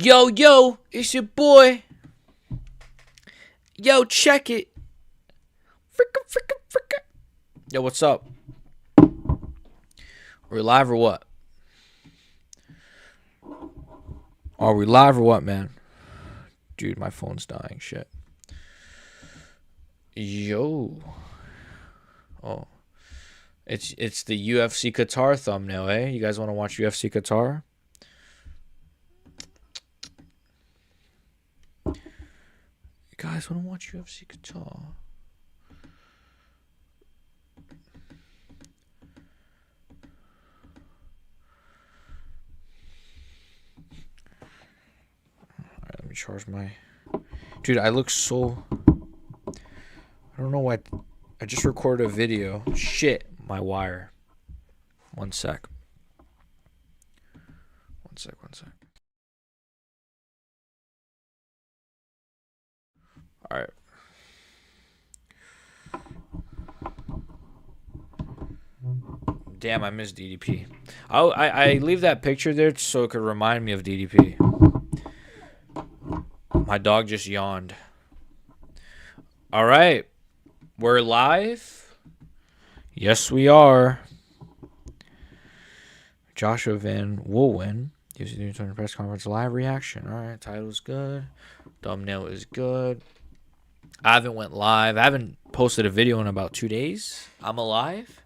Yo, yo, it's your boy. Yo, check it. Fricka, fricka, fricka. Yo, what's up? Are we live or what? Are we live or what, man? Dude, my phone's dying. Shit. Yo. Oh. It's the UFC Qatar thumbnail, eh? You guys want to watch UFC Qatar? You guys want to watch UFC Qatar? Alright, let me charge my... Dude, I look so... I don't know why... I just recorded a video. Shit, my wire. One sec. Alright. Damn, I miss DDP. I leave that picture there so it could remind me of DDP. My dog just yawned. Alright. We're live. Yes, we are. Joshua Van will win. Gives you the press conference live reaction. All right, title's good. Thumbnail is good. I haven't went live. I haven't posted a video in about 2 days. I'm alive.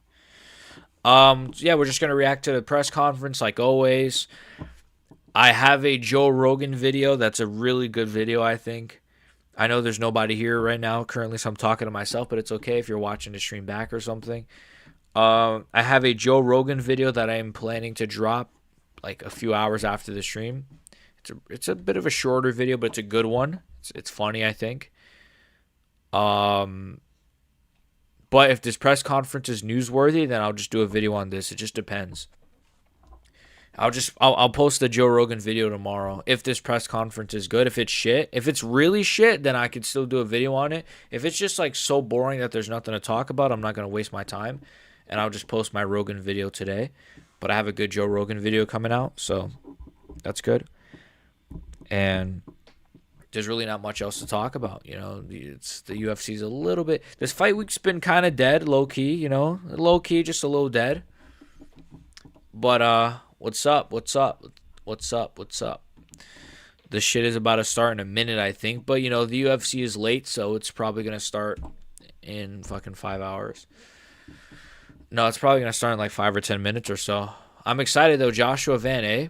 Yeah, we're just gonna react to the press conference like always. I have a Joe Rogan video. That's a really good video, I think. I know there's nobody here right now currently, so I'm talking to myself, but it's okay if you're watching the stream back or something. I have a Joe Rogan video that I'm planning to drop like a few hours after the stream. It's a bit of a shorter video, but it's a good one. It's funny, I think. But if this press conference is newsworthy, then I'll just do a video on this. It just depends. I'll post the Joe Rogan video tomorrow if this press conference is good. If it's shit, if it's really shit, then I could still do a video on it. If it's just like so boring that there's nothing to talk about, I'm not gonna waste my time, and I'll just post my Rogan video today. But I have a good Joe Rogan video coming out, so that's good. And there's really not much else to talk about, you know. It's the UFC's a little bit. This fight week's been kind of dead, low key, you know, low key, just a little dead. But what's up? What's up? What's up? What's up? The shit is about to start in a minute, I think. But, you know, the UFC is late, so it's probably going to start in fucking 5 hours. No, it's probably going to start in like 5 or 10 minutes or so. I'm excited, though. Joshua Van, eh?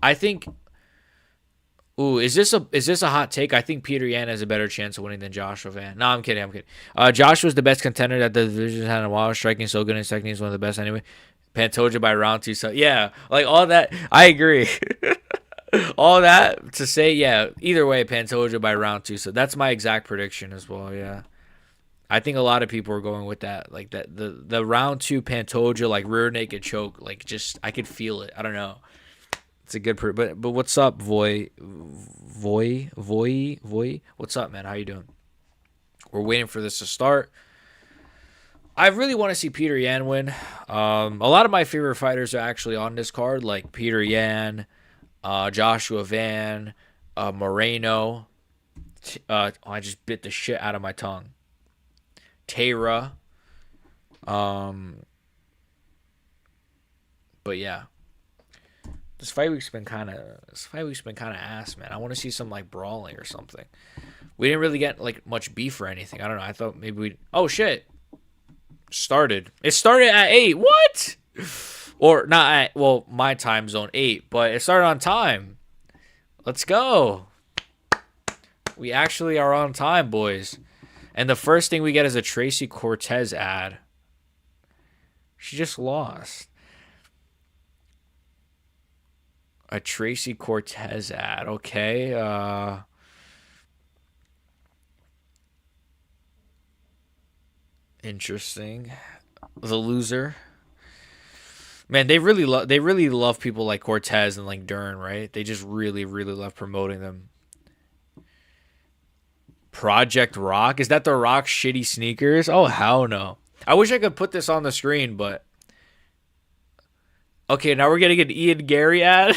I think... Ooh, is this a hot take? I think Peter Yan has a better chance of winning than Joshua Van. No, I'm kidding. Joshua's the best contender that the division had in a while. Striking so good, and his technique is one of the best anyway. Pantoja by round 2. So yeah, like all that. I agree. All that to say, yeah. Either way, Pantoja by round 2. So that's my exact prediction as well. Yeah, I think a lot of people are going with that. Like that, the round 2 Pantoja like rear naked choke. Like just I could feel it. I don't know. It's a good but what's up, Voy? What's up, man? How you doing? We're waiting for this to start. I really want to see Peter Yan win. A lot of my favorite fighters are actually on this card, like Peter Yan, Joshua Van, Moreno. I just bit the shit out of my tongue. Tara. But yeah. This fight week's been kind of ass, man. I want to see some like brawling or something. We didn't really get like much beef or anything. I don't know. I thought maybe we'd... Oh shit. It started at 8. What? Or not at, well, my time zone 8, but it started on time. Let's go. We actually are on time, boys. And the first thing we get is a Tracy Cortez ad. She just lost. A Tracy Cortez ad. Okay. Interesting. The loser. Man, they really love people like Cortez and like Dern, right? They just really love promoting them. Project Rock? Is that the Rock shitty sneakers? Oh hell no. I wish I could put this on the screen, but okay, now we're getting an Ian Gary ad.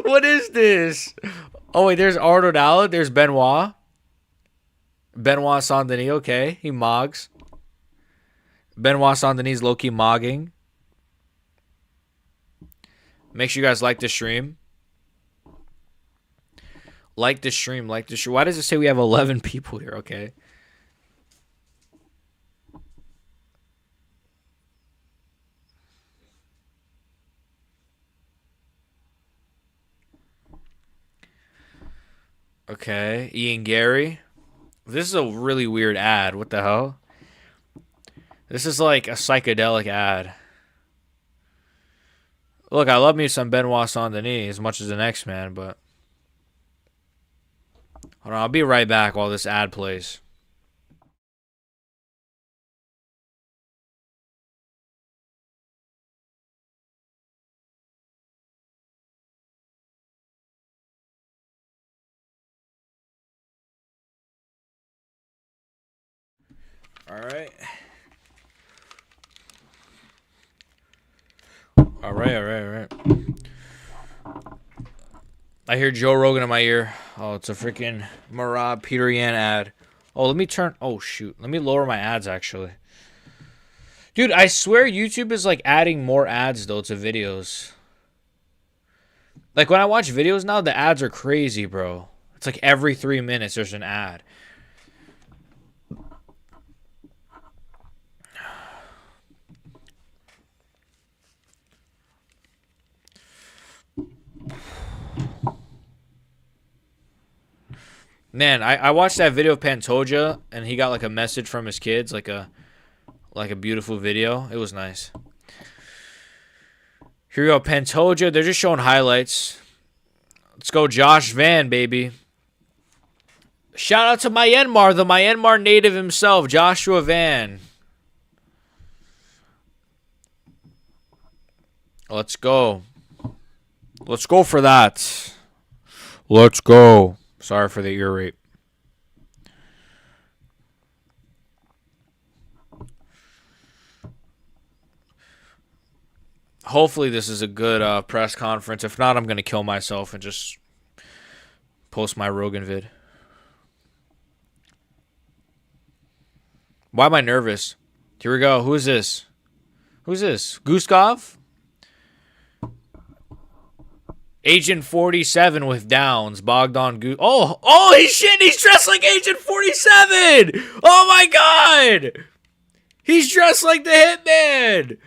What is this? Oh, wait, there's Arnold Allen. There's Benoit. Benoit Saint Denis, okay. He mogs. Benoit Saint Denis low-key mogging. Make sure you guys like the stream. Like the stream. Why does it say we have 11 people here? Okay. Okay. Ian Gary. This is a really weird ad. What the hell? This is like a psychedelic ad. Look, I love me some Benoit Saint Denis as much as the next man, but hold on, I'll be right back while this ad plays. All right. All right. I hear Joe Rogan in my ear. Oh, it's a freaking Marab Peter Yan ad. Oh, let me turn. Oh, shoot. Let me lower my ads, actually. Dude, I swear YouTube is like adding more ads, though, to videos. Like when I watch videos now, the ads are crazy, bro. It's like every 3 minutes there's an ad. Man, I watched that video of Pantoja, and he got like a message from his kids, like a beautiful video. It was nice. Here we go, Pantoja. They're just showing highlights. Let's go, Josh Van, baby. Shout out to Myanmar, the Myanmar native himself, Joshua Van. Let's go. Let's go for that. Let's go. Sorry for the ear rape. Hopefully this is a good press conference. If not, I'm going to kill myself and just post my Rogan vid. Why am I nervous? Here we go. Who is this? Who's this? Guskov? Agent 47 with downs. Bogdan Gu. Oh, he's dressed like Agent 47. Oh my God. He's dressed like the Hitman.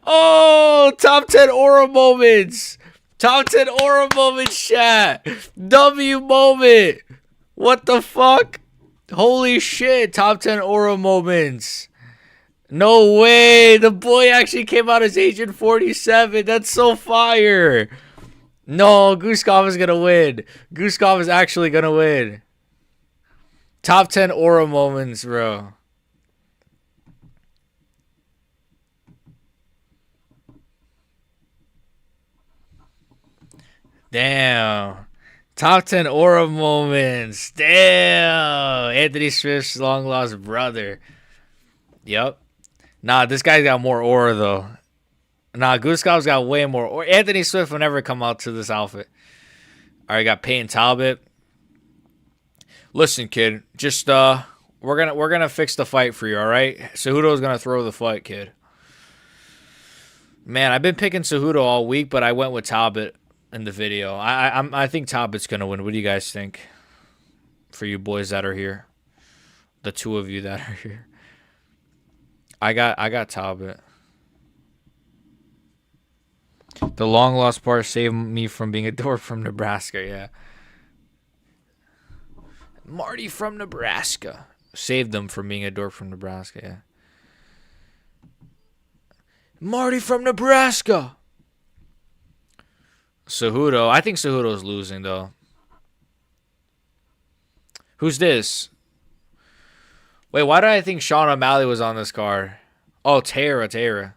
Oh, top 10 aura moments. Top 10 aura moments, chat. W moment. What the fuck? Holy shit. Top 10 aura moments. No way. The boy actually came out as Agent 47. That's so fire. No, Guskov is going to win. Guskov is actually going to win. Top 10 aura moments, bro. Damn. Top 10 aura moments. Damn. Anthony Swift's long lost brother. Yep. Nah, this guy's got more aura, though. Nah, Guskov's got way more aura. Anthony Swift will never come out to this outfit. All right, got Peyton Talbot. Listen, kid. Just, we're gonna fix the fight for you, all right? Cejudo's gonna throw the fight, kid. Man, I've been picking Cejudo all week, but I went with Talbot in the video. I think Talbot's gonna win. What do you guys think? For you boys that are here, the two of you that are here, I got Talbot. The long lost part saved me from being a dork from Nebraska. Yeah, Marty from Nebraska saved them from being a dork from Nebraska. Yeah, Marty from Nebraska. Cejudo. I think Cejudo's losing, though. Who's this? Wait, why did I think Sean O'Malley was on this card? Oh, Tara.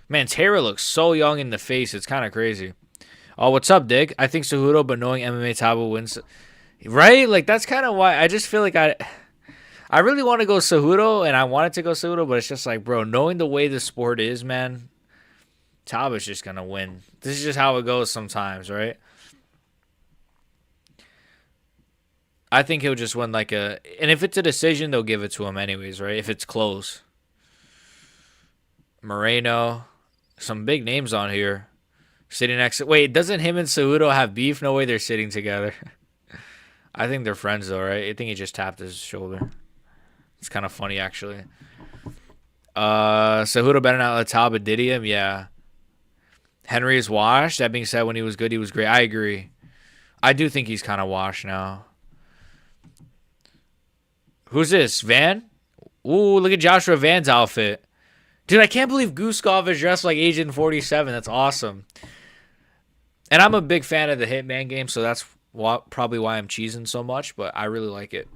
Man, Tara looks so young in the face. It's kind of crazy. Oh, what's up, Dick? I think Cejudo, but knowing MMA Tabo wins. Right? Like, that's kind of why I just feel like I really want to go Cejudo, and I wanted to go Cejudo, but it's just like, bro, knowing the way the sport is, man, Talbot's just going to win. This is just how it goes sometimes, right? I think he'll just win like a... And if it's a decision, they'll give it to him anyways, right? If it's close. Moreno. Some big names on here. Sitting next to... Wait, doesn't him and Cejudo have beef? No way they're sitting together. I think they're friends though, right? I think he just tapped his shoulder. It's kind of funny, actually. Cejudo better not let Talbot diddy him. Yeah. Henry is washed. That being said, when he was good, he was great. I agree. I do think he's kind of washed now. Who's this? Van? Ooh, look at Joshua Van's outfit. Dude, I can't believe Guskov is dressed like Agent 47. That's awesome. And I'm a big fan of the Hitman game, so that's probably why I'm cheesing so much, but I really like it.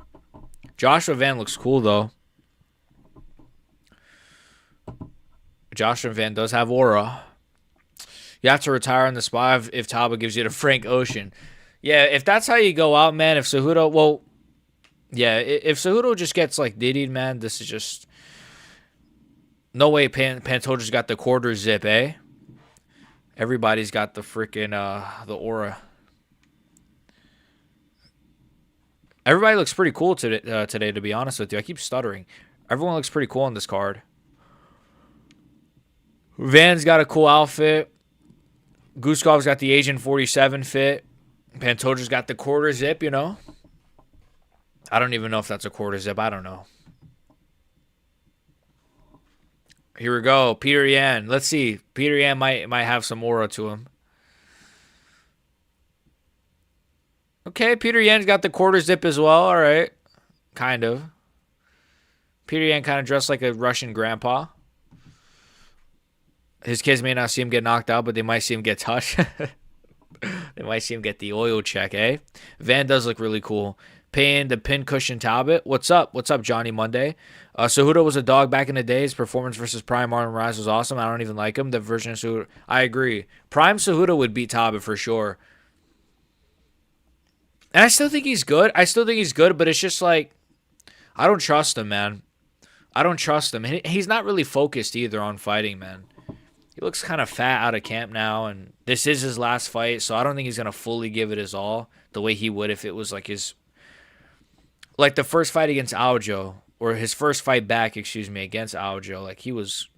Joshua Van looks cool, though. Joshua Van does have aura. You have to retire on the spot if Talbot gives you the Frank Ocean. Yeah, if that's how you go out, man, if Cejudo... Well, yeah, if Cejudo just gets, like, diddied, man, this is just... No way Pantoja's got the quarter zip, eh? Everybody's got the freaking, the aura. Everybody looks pretty cool today, to be honest with you. I keep stuttering. Everyone looks pretty cool on this card. Van's got a cool outfit. Guskov's got the Agent 47 fit. Pantoja's got the quarter zip, you know? I don't even know if that's a quarter zip. I don't know. Here we go. Peter Yan. Let's see. Peter Yan might have some aura to him. Okay, Peter Yan's got the quarter zip as well. All right. Kind of. Peter Yan kind of dressed like a Russian grandpa. His kids may not see him get knocked out, but they might see him get touched. They might see him get the oil check, eh? Van does look really cool. Paying the pincushion Talbot. What's up? What's up, Johnny Monday? Cejudo was a dog back in the day. His performance versus Prime Marlon Rise was awesome. I don't even like him. The version of Cejudo. I agree. Prime Cejudo would beat Talbot for sure. And I still think he's good. But it's just like, I don't trust him, man. I don't trust him. He's not really focused either on fighting, man. He looks kind of fat out of camp now, and this is his last fight, so I don't think he's going to fully give it his all the way he would if it was like his... Like the first fight against Aljo, or his first fight back, against Aljo. Like he was...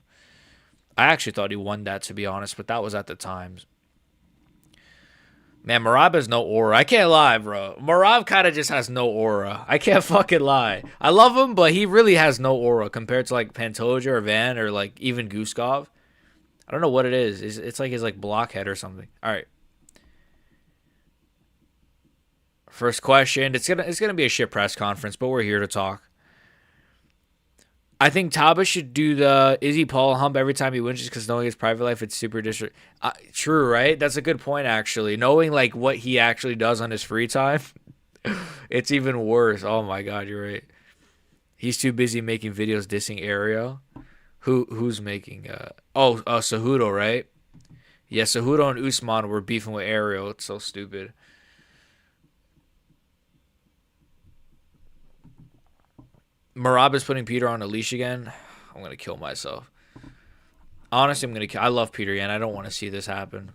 I actually thought he won that, to be honest, but that was at the time. Man, Merab has no aura. I can't lie, bro. Merab kind of just has no aura. I can't fucking lie. I love him, but he really has no aura compared to like Pantoja or Van or like even Guskov. I don't know what it is. It's like his like blockhead or something. All right. First question. It's gonna be a shit press conference, but we're here to talk. I think Talbot should do the Izzy Paul hump every time he wins just because knowing his private life, it's super true, right? That's a good point, actually. Knowing like what he actually does on his free time, it's even worse. Oh my God, you're right. He's too busy making videos dissing Ario. Who's making Cejudo, right? Yeah, Cejudo and Usman were beefing with Ario. It's so stupid. Merab is putting Peter on a leash again. I'm gonna kill myself. Honestly, I love Peter Yan. I don't want to see this happen.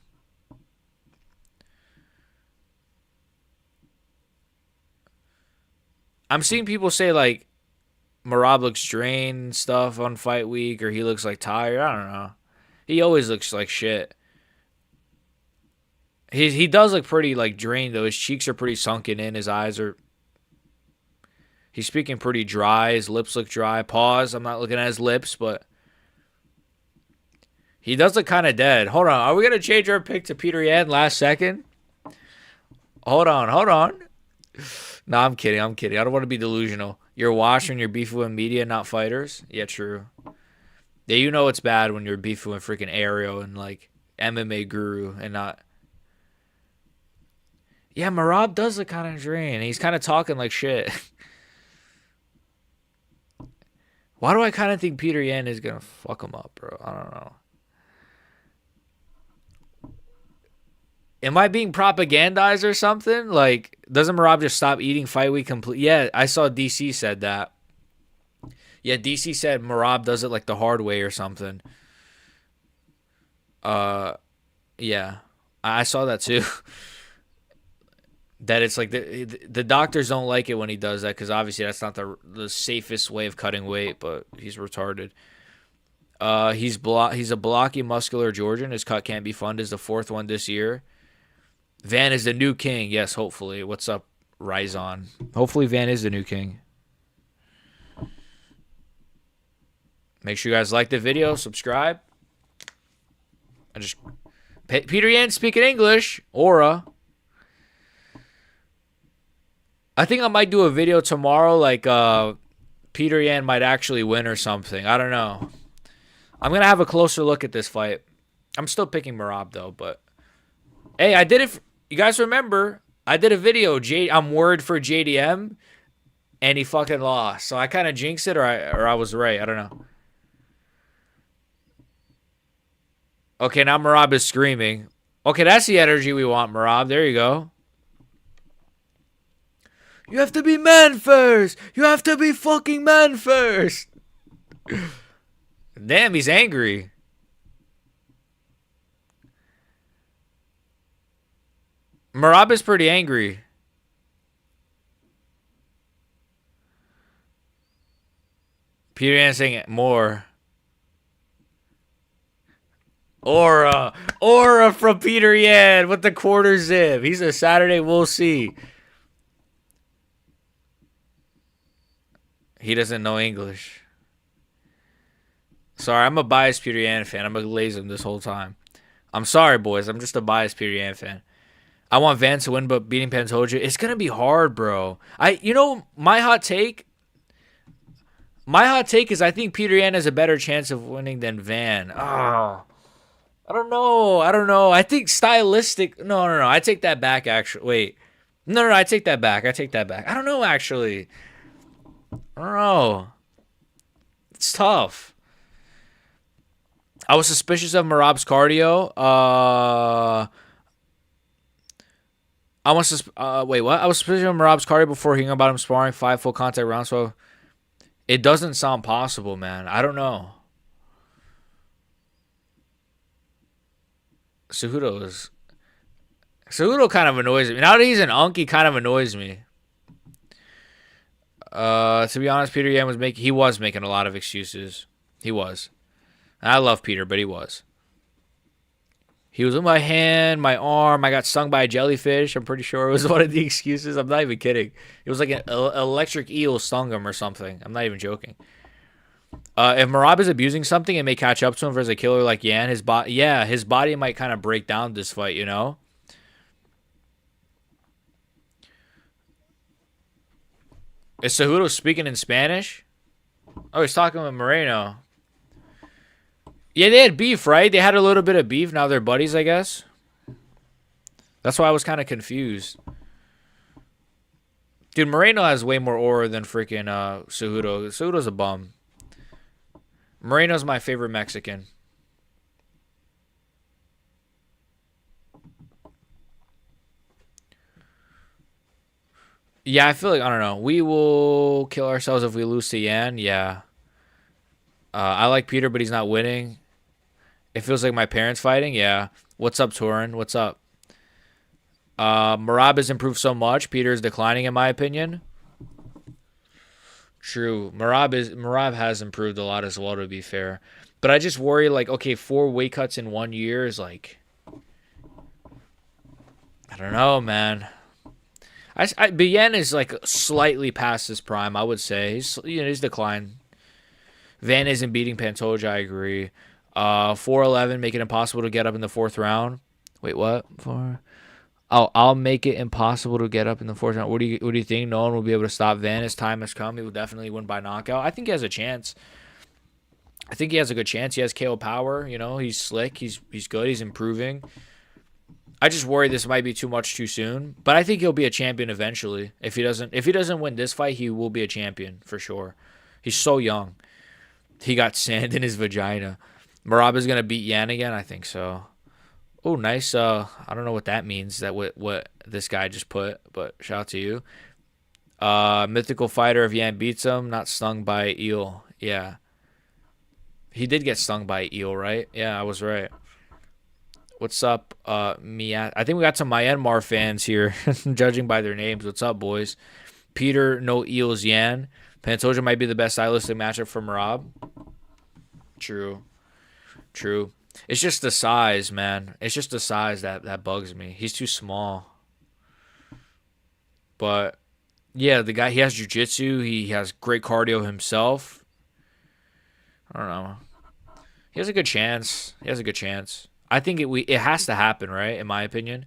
I'm seeing people say like Merab looks drained and stuff on fight week, or he looks like tired. I don't know. He always looks like shit. He does look pretty like drained though. His cheeks are pretty sunken in. His eyes are... He's speaking pretty dry. His lips look dry. Pause. I'm not looking at his lips, but he does look kind of dead. Hold on. Are we going to change our pick to Peter Yan last second? Hold on. No, I'm kidding. I don't want to be delusional. You're washed when you're beefing with media, not fighters. Yeah, true. Yeah, you know it's bad when you're beefing with freaking Ario and like MMA Guru and not... Yeah, Merab does look kind of drained. He's kind of talking like shit. Why do I kind of think Peter Yan is going to fuck him up, bro? I don't know. Am I being propagandized or something? Like, doesn't Merab just stop eating fight week complete? Yeah, I saw DC said that. Yeah, DC said Merab does it like the hard way or something. Yeah, I saw that too. That it's like the doctors don't like it when he does that because obviously that's not the safest way of cutting weight, but he's retarded. He's a blocky, muscular Georgian. His cut can't be funded. Is the fourth one this year. Van is the new king. Yes, hopefully. What's up, Ryzon? Hopefully Van is the new king. Make sure you guys like the video, subscribe. I just Peter Yan speaking English. Aura. I think I might do a video tomorrow, like Peter Yan might actually win or something. I don't know. I'm gonna have a closer look at this fight. I'm still picking Merab though, but hey, I did it. You guys remember? I did a video. I'm worried for JDM, and he fucking lost. So I kind of jinxed it, or I was right. I don't know. Okay, now Merab is screaming. Okay, that's the energy we want, Merab. There you go. You have to be man first. You have to be fucking man first. Damn, he's angry. Merab is pretty angry. Peter Yan saying more. Aura from Peter Yan with the quarter zip. He's a Saturday, we'll see. He doesn't know English. Sorry, I'm a biased Peter Yan fan. I'm going to glaze him this whole time. I'm sorry, boys. I'm just a biased Peter Yan fan. I want Vance to win, but beating Pantoja, it's going to be hard, bro. My hot take is I think Peter Yan has a better chance of winning than Van. Oh. I don't know. I think stylistic. No. I take that back, actually. Wait. No. I take that back. I don't know, actually. I don't know. It's tough. I was suspicious of Merab's cardio. Wait, what? I was suspicious of Merab's cardio before hearing about him sparring 5 full contact rounds. So it doesn't sound possible, man. I don't know. Cejudo kind of annoys me. Now that he's an unk, he kind of annoys me. To be honest, Peter Yan was making a lot of excuses. He was. And I love Peter, but he was. He was in my hand, my arm. I got stung by a jellyfish. I'm pretty sure it was one of the excuses. I'm not even kidding. It was like an electric eel stung him or something. I'm not even joking. If Merab is abusing something, it may catch up to him versus a killer like Yan. His body might kind of break down this fight, you know? Is Cejudo speaking in Spanish? Oh, he's talking with Moreno. Yeah, they had beef, right? They had a little bit of beef. Now they're buddies, I guess. That's why I was kind of confused. Dude, Moreno has way more aura than freaking Cejudo. Cejudo's a bum. Moreno's my favorite Mexican. Yeah, I feel like, I don't know. We will kill ourselves if we lose to Yan. Yeah. I like Peter, but he's not winning. It feels like my parents fighting. Yeah. What's up, Torin? What's up? Merab has improved so much. Peter is declining, in my opinion. True. Merab has improved a lot as well, to be fair. But I just worry, like, okay, 4 weight cuts in 1 year is like, I don't know, man. Bien is like slightly past his prime, I would say. He's declined. Van isn't beating Pantoja, I agree. 4-11, make it impossible to get up in the 4th round. Wait, what? I'll make it impossible to get up in the 4th round. What do you think? No one will be able to stop Van. His time has come. He will definitely win by knockout. I think he has a chance. I think he has a good chance. He has KO power. You know, he's slick. He's good. He's improving. I just worry this might be too much too soon. But I think he'll be a champion eventually. If he doesn't win this fight, he will be a champion for sure. He's so young. He got sand in his vagina. Merab is gonna beat Yan again. I think so. Oh, nice. I don't know what that means. That what this guy just put, but shout out to you. Mythical fighter if Yan beats him, not stung by eel. Yeah. He did get stung by eel, right? Yeah, I was right. What's up, Mia? I think we got some Myanmar fans here, judging by their names. What's up, boys? Peter, no Eels, Yan. Pantoja might be the best stylistic matchup from Rob. True, true. It's just the size, man. It's just the size that bugs me. He's too small. But yeah, the guy, he has jujitsu. He has great cardio himself. I don't know. He has a good chance. He has a good chance. I think it has to happen, right? In my opinion.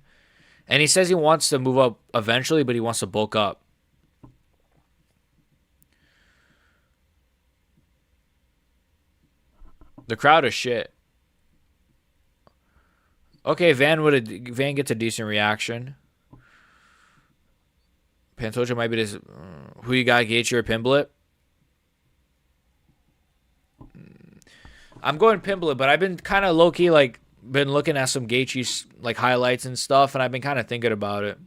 And he says he wants to move up eventually, but he wants to bulk up. The crowd is shit. Okay, Van gets a decent reaction. Pantoja might be this. Who you got, Gaethje or Pimblett? I'm going Pimblett, but I've been kind of low key like been looking at some Gaethje's like highlights and stuff, and I've been kind of thinking about it.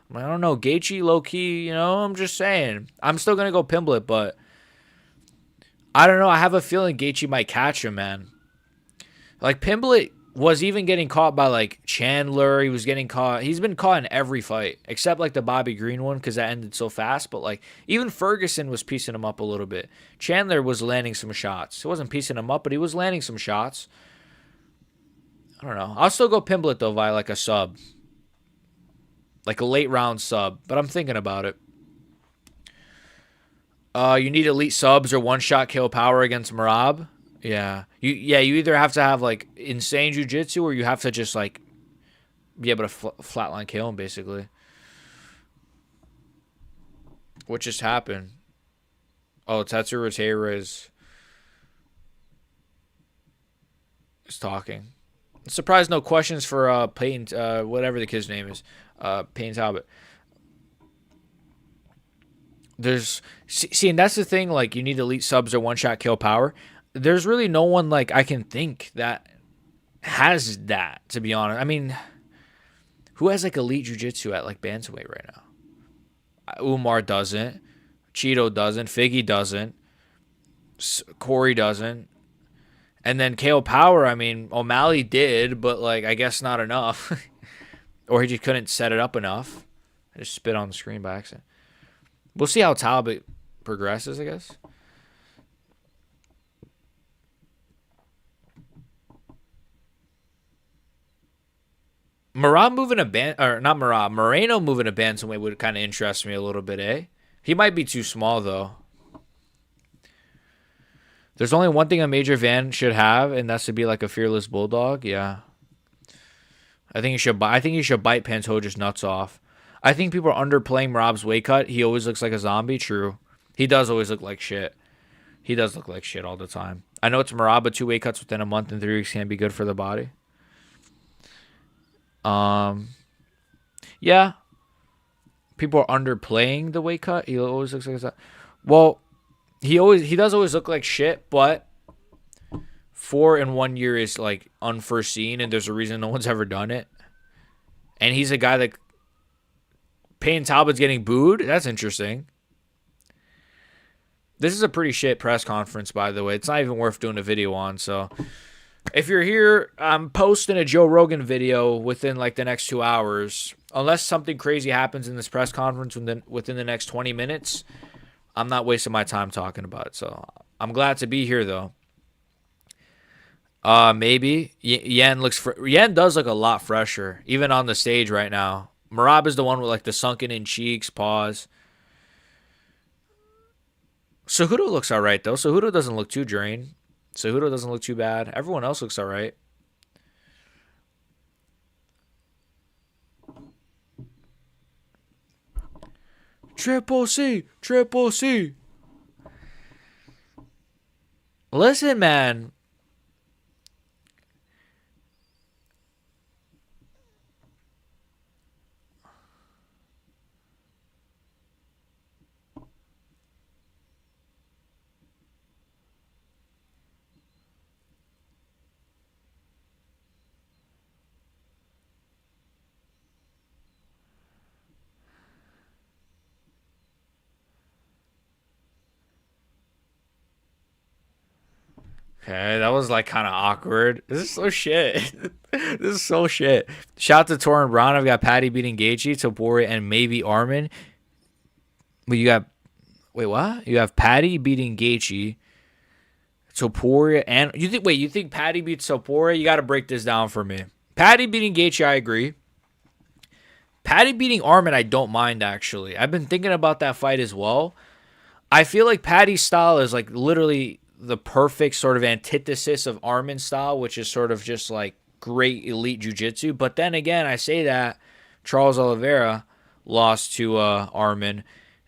I'm like, I don't know, Gaethje low key. I'm just saying. I'm still gonna go Pimblett, but I don't know. I have a feeling Gaethje might catch him, man. Like Pimblett was even getting caught by like Chandler. He was getting caught. He's been caught in every fight except like the Bobby Green one because that ended so fast. But like even Ferguson was piecing him up a little bit. Chandler was landing some shots. He wasn't piecing him up, but he was landing some shots. I don't know. I'll still go Pimblett though via like a sub, like a late round sub. But I'm thinking about it. You need elite subs or one shot kill power against Marab. Yeah. You either have to have like insane jujitsu or you have to just like be able to flatline kill him basically. What just happened? Oh, Tatsuro Taira is talking. Surprised no questions for Payne, whatever the kid's name is. Payne Talbot. And that's the thing, like you need elite subs or one shot kill power. There's really no one like I can think that has that, to be honest. I mean, who has like elite jiu-jitsu at like bantamweight right now? Umar doesn't. Cheeto doesn't. Figgy doesn't. Corey doesn't. And then KO Power, I mean, O'Malley did, but like I guess not enough. Or he just couldn't set it up enough. I just spit on the screen by accident. We'll see how Talbot progresses, I guess. Moreno moving a bantamweight would kind of interest me a little bit, eh? He might be too small though. There's only one thing a major Van should have, and that's to be like a fearless bulldog. Yeah, I think he should. I think he should bite Pantoja's nuts off. I think people are underplaying Rob's weight cut. He always looks like a zombie. True, he does always look like shit. He does look like shit all the time. I know it's Marab, but 2 weight cuts within a month and 3 weeks can be good for the body. Yeah. People are underplaying the weight cut. He always looks like that. Well, he does always look like shit, but 4 in 1 year is like unforeseen, and there's a reason no one's ever done it. And he's a guy that Payne Talbot's getting booed. That's interesting. This is a pretty shit press conference, by the way. It's not even worth doing a video on. So if you're here, I'm posting a Joe Rogan video within like the next 2 hours. Unless something crazy happens in this press conference within the next 20 minutes, I'm not wasting my time talking about it. So I'm glad to be here, though. Maybe Yan does look a lot fresher, even on the stage right now. Marab is the one with like the sunken in cheeks, paws. Cejudo looks all right though. Cejudo doesn't look too drained. Cejudo doesn't look too bad. Everyone else looks all right. Triple C, Triple C. Listen, man. Okay, that was like kind of awkward. This is so shit. This is so shit. Shout out to Torrin Brown. I've got Patty beating Gaethje, Topuria, and maybe Armin. But you got wait what? You have Patty beating Gaethje, Topuria, and you think Patty beats Topuria? You got to break this down for me. Patty beating Gaethje, I agree. Patty beating Armin, I don't mind actually. I've been thinking about that fight as well. I feel like Patty's style is like literally the perfect sort of antithesis of Armin's style, which is sort of just like great elite jiu-jitsu. But then again, I say that Charles Oliveira lost to Armin,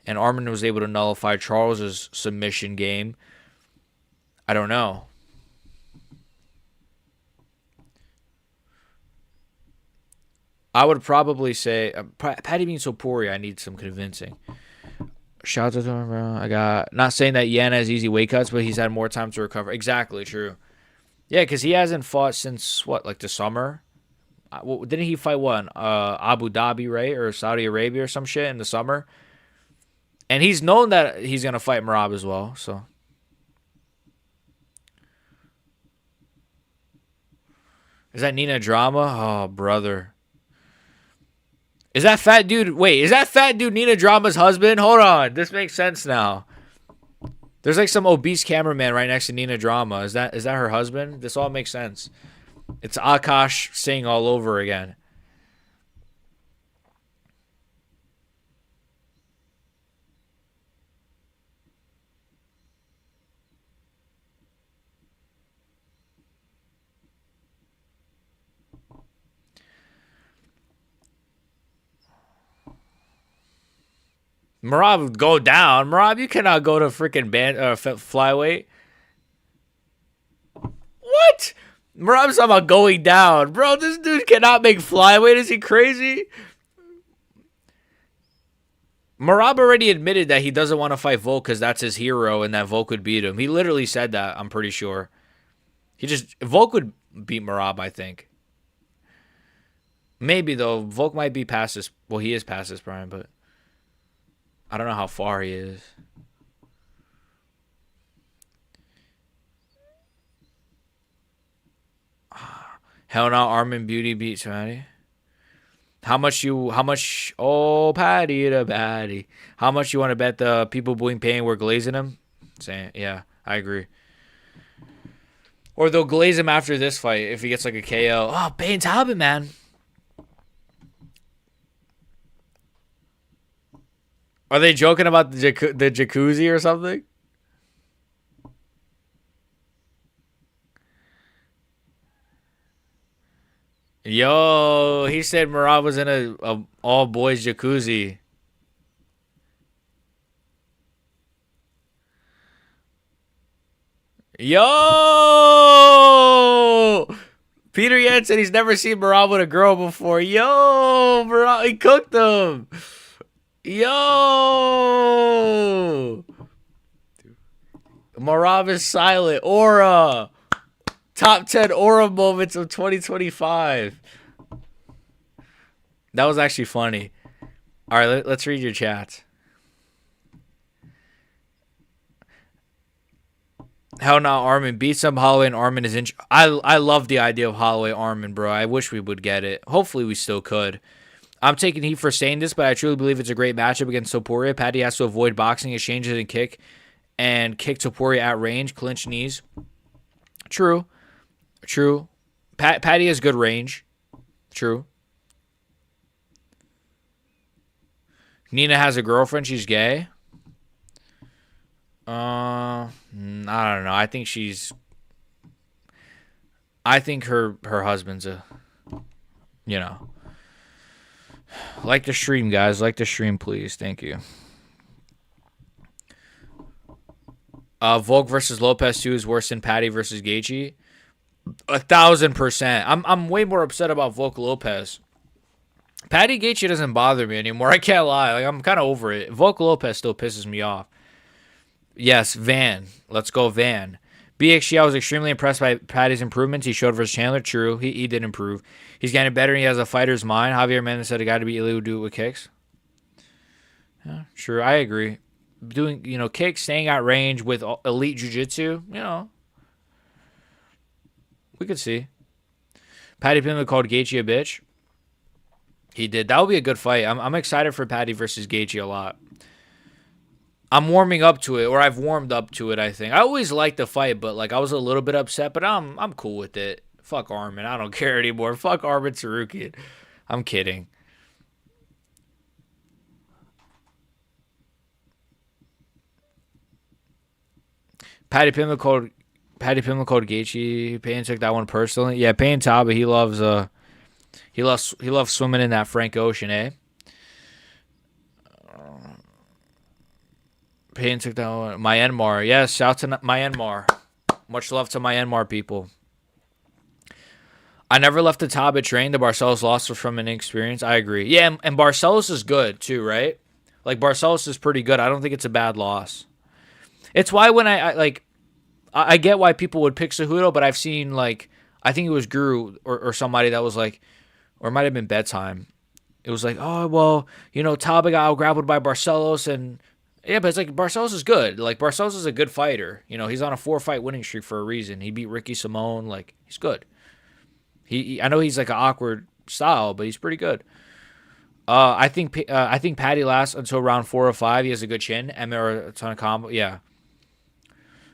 and Armin was able to nullify Charles's submission game. I don't know. I would probably say Patty being Topuria, I need some convincing. Shout out to him, bro. I got not saying that Yan has easy weight cuts, but he's had more time to recover. Exactly, true. Yeah, because he hasn't fought since what, like the summer? Didn't he fight what? Abu Dhabi, right, or Saudi Arabia or some shit in the summer? And he's known that he's gonna fight Merab as well. So is that Nina Drama? Oh, brother. Is that fat dude? Wait, is that fat dude Nina Drama's husband? Hold on, this makes sense now. There's like some obese cameraman right next to Nina Drama. Is that her husband? This all makes sense. It's Akash Singh all over again. Merab, go down. Merab, you cannot go to freaking flyweight. What? Merab's talking about going down. Bro, this dude cannot make flyweight. Is he crazy? Merab already admitted that he doesn't want to fight Volk because that's his hero and that Volk would beat him. He literally said that, I'm pretty sure. Volk would beat Merab, I think. Maybe, though. Volk might be past his, well, he is past his prime, but I don't know how far he is. Hell no, Armin Beauty beats Patty. How much, oh, Patty the Patty. How much you want to bet the people booing Payne were glazing him? Saying, yeah, I agree. Or they'll glaze him after this fight if he gets like a KO. Oh, Payne's hobbit, man. Are they joking about the jacuzzi or something? Yo, he said Merab was in a all boys jacuzzi. Yo, Peter Yan said he's never seen Merab with a girl before. Yo, Merab, he cooked him. Yo, Merab is silent. Aura. Top 10 aura moments of 2025. That was actually funny. All right, let's read your chats. Hell no, Armin beats up Holloway and Armin is in. I love the idea of Holloway Armin, bro. I wish we would get it. Hopefully we still could. I'm taking heat for saying this, but I truly believe it's a great matchup against Topuria. Patty has to avoid boxing exchanges and kick Topuria at range, clinch knees. True. Patty has good range. True. Nina has a girlfriend. She's gay. I don't know. I think her husband's a, you know. Like the stream, guys. Like the stream, please. Thank you. Volk versus Lopez 2 is worse than Patty versus Gaethje. 1,000%. I'm way more upset about Volk Lopez. Patty Gaethje doesn't bother me anymore. I can't lie. Like, I'm kind of over it. Volk Lopez still pisses me off. Yes, Van. Let's go, Van. BXG, I was extremely impressed by Patty's improvements he showed versus Chandler. True, he did improve. He's getting better and he has a fighter's mind. Javier Mendez said a guy to beat Ilya would do it with kicks. Yeah, sure, I agree. Doing, kicks, staying at range with elite jiu-jitsu, We could see. Paddy Pimblett called Gaethje a bitch. He did. That would be a good fight. I'm excited for Paddy versus Gaethje a lot. I'm warming up to it, or I've warmed up to it. I think I always liked the fight, but like I was a little bit upset. But I'm cool with it. Fuck Armin. I don't care anymore. Fuck Armin Tsarukyan. I'm kidding. Paddy Pimblett called Gaethje. Payne took that one personally. Yeah, Payne Taba. He loves swimming in that Frank Ocean, eh? Payne took that one. Myanmar. Yes, shout to Myanmar. Much love to Myanmar people. I never left the Taba train. The Barcelos loss was from an inexperience. I agree. Yeah, and Barcelos is good too, right? Like Barcelos is pretty good. I don't think it's a bad loss. It's why when I get why people would pick Cejudo, but I've seen like I think it was Guru or somebody that was like, or it might have been Bedtime. It was like, oh well, Taba got out grappled by Barcelos, and yeah, but it's like Barcelos is good. Like Barcelos is a good fighter. He's on a 4-fight winning streak for a reason. He beat Ricky Simone. Like he's good. I know he's like an awkward style, but he's pretty good. I think Paddy lasts until round 4 or 5. He has a good chin. Emmett or a ton of combo. Yeah.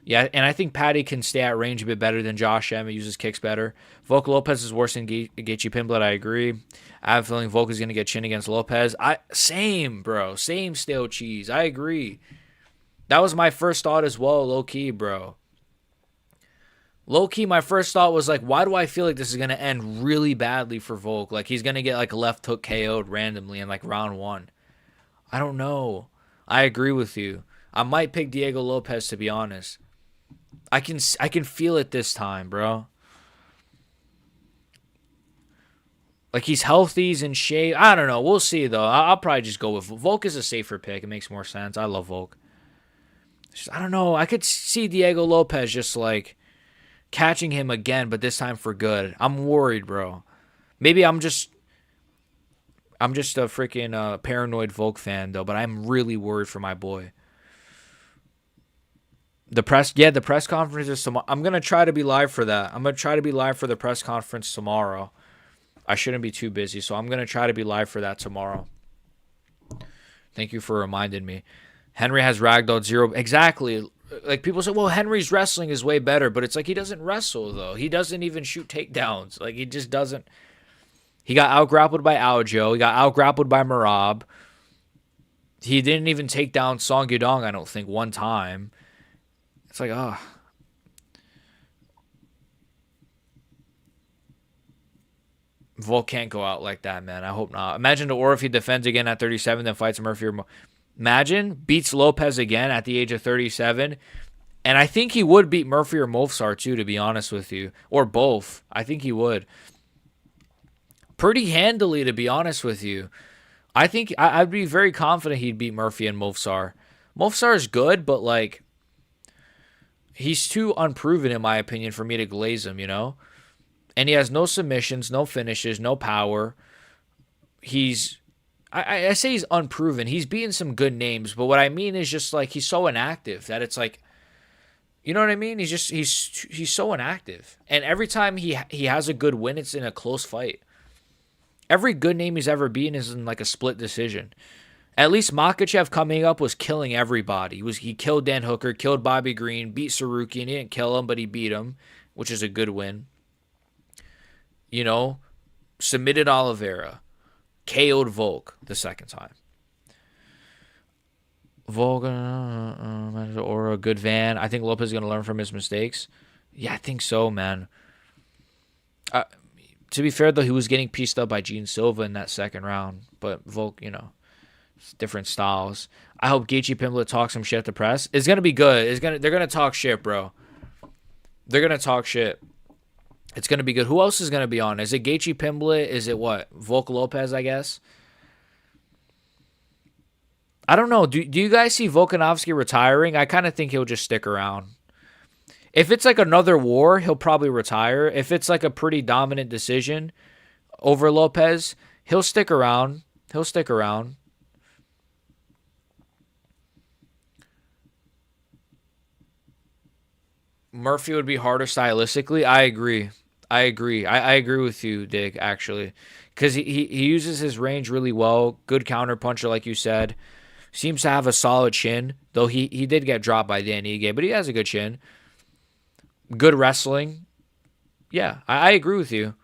Yeah, and I think Paddy can stay at range a bit better than Josh Emmett, uses kicks better. Volk Lopez is worse than Gaethje Pimblett, I agree. I have a feeling Volk is going to get chin against Lopez. Same, bro. Same stale cheese. I agree. That was my first thought as well, low-key, bro. Low-key, my first thought was like, why do I feel like this is going to end really badly for Volk? Like, he's going to get like a left hook KO'd randomly in like round 1. I don't know. I agree with you. I might pick Diego Lopez, to be honest. I can feel it this time, bro. Like he's healthy, he's in shape. I don't know. We'll see though. I'll probably just go with Volk is a safer pick. It makes more sense. I love Volk. I don't know. I could see Diego Lopez just like catching him again, but this time for good. I'm worried, bro. Maybe I'm just a freaking paranoid Volk fan though, but I'm really worried for my boy. The press conference is tomorrow. I'm gonna try to be live for that. I'm gonna try to be live for the press conference tomorrow. I shouldn't be too busy, so I'm gonna try to be live for that tomorrow. Thank you for reminding me. Henry has ragdolled 0. Exactly. Like people say, well, Henry's wrestling is way better, but it's like he doesn't wrestle though. He doesn't even shoot takedowns. Like he just doesn't. He got out grappled by Aljo. He got out grappled by Marab. He didn't even take down Song Yudong, I don't think, one time. It's like, Volk can't go out like that, man. I hope not. Imagine if he defends again at 37, then fights Murphy or imagine beats Lopez again at the age of 37. And I think he would beat Murphy or Movsar too, to be honest with you. Or both. I think he would. Pretty handily, to be honest with you. I think I'd be very confident he'd beat Murphy and Movsar. Movsar is good, but like he's too unproven, in my opinion, for me to glaze him, And he has no submissions, no finishes, no power. I say he's unproven. He's beaten some good names, but what I mean is just like he's so inactive that it's like, you know what I mean? He's so inactive. And every time he has a good win, it's in a close fight. Every good name he's ever beaten is in like a split decision. At least Makachev coming up was killing everybody. He killed Dan Hooker, killed Bobby Green, beat Sarukian. He didn't kill him, but he beat him, which is a good win. Submitted Oliveira, KO'd Volk the second time. Volk or a good van. I think Lopez is going to learn from his mistakes. Yeah, I think so, man. To be fair, though, he was getting pieced up by Gene Silva in that second round. But Volk, different styles. I hope Gaethje Pimblett talks some shit at the press. It's gonna be good. They're gonna talk shit, bro. They're gonna talk shit. It's gonna be good. Who else is gonna be on? Is it Gaethje Pimblett? Is it what? Volk Lopez, I guess. I don't know. Do you guys see Volkanovski retiring? I kind of think he'll just stick around. If it's like another war, he'll probably retire. If it's like a pretty dominant decision over Lopez, he'll stick around. Murphy would be harder stylistically. I agree. I agree. I agree with you, Dig, actually. Because he uses his range really well. Good counter puncher, like you said. Seems to have a solid chin, though he did get dropped by Dan Ige, but he has a good chin. Good wrestling. Yeah, I agree with you.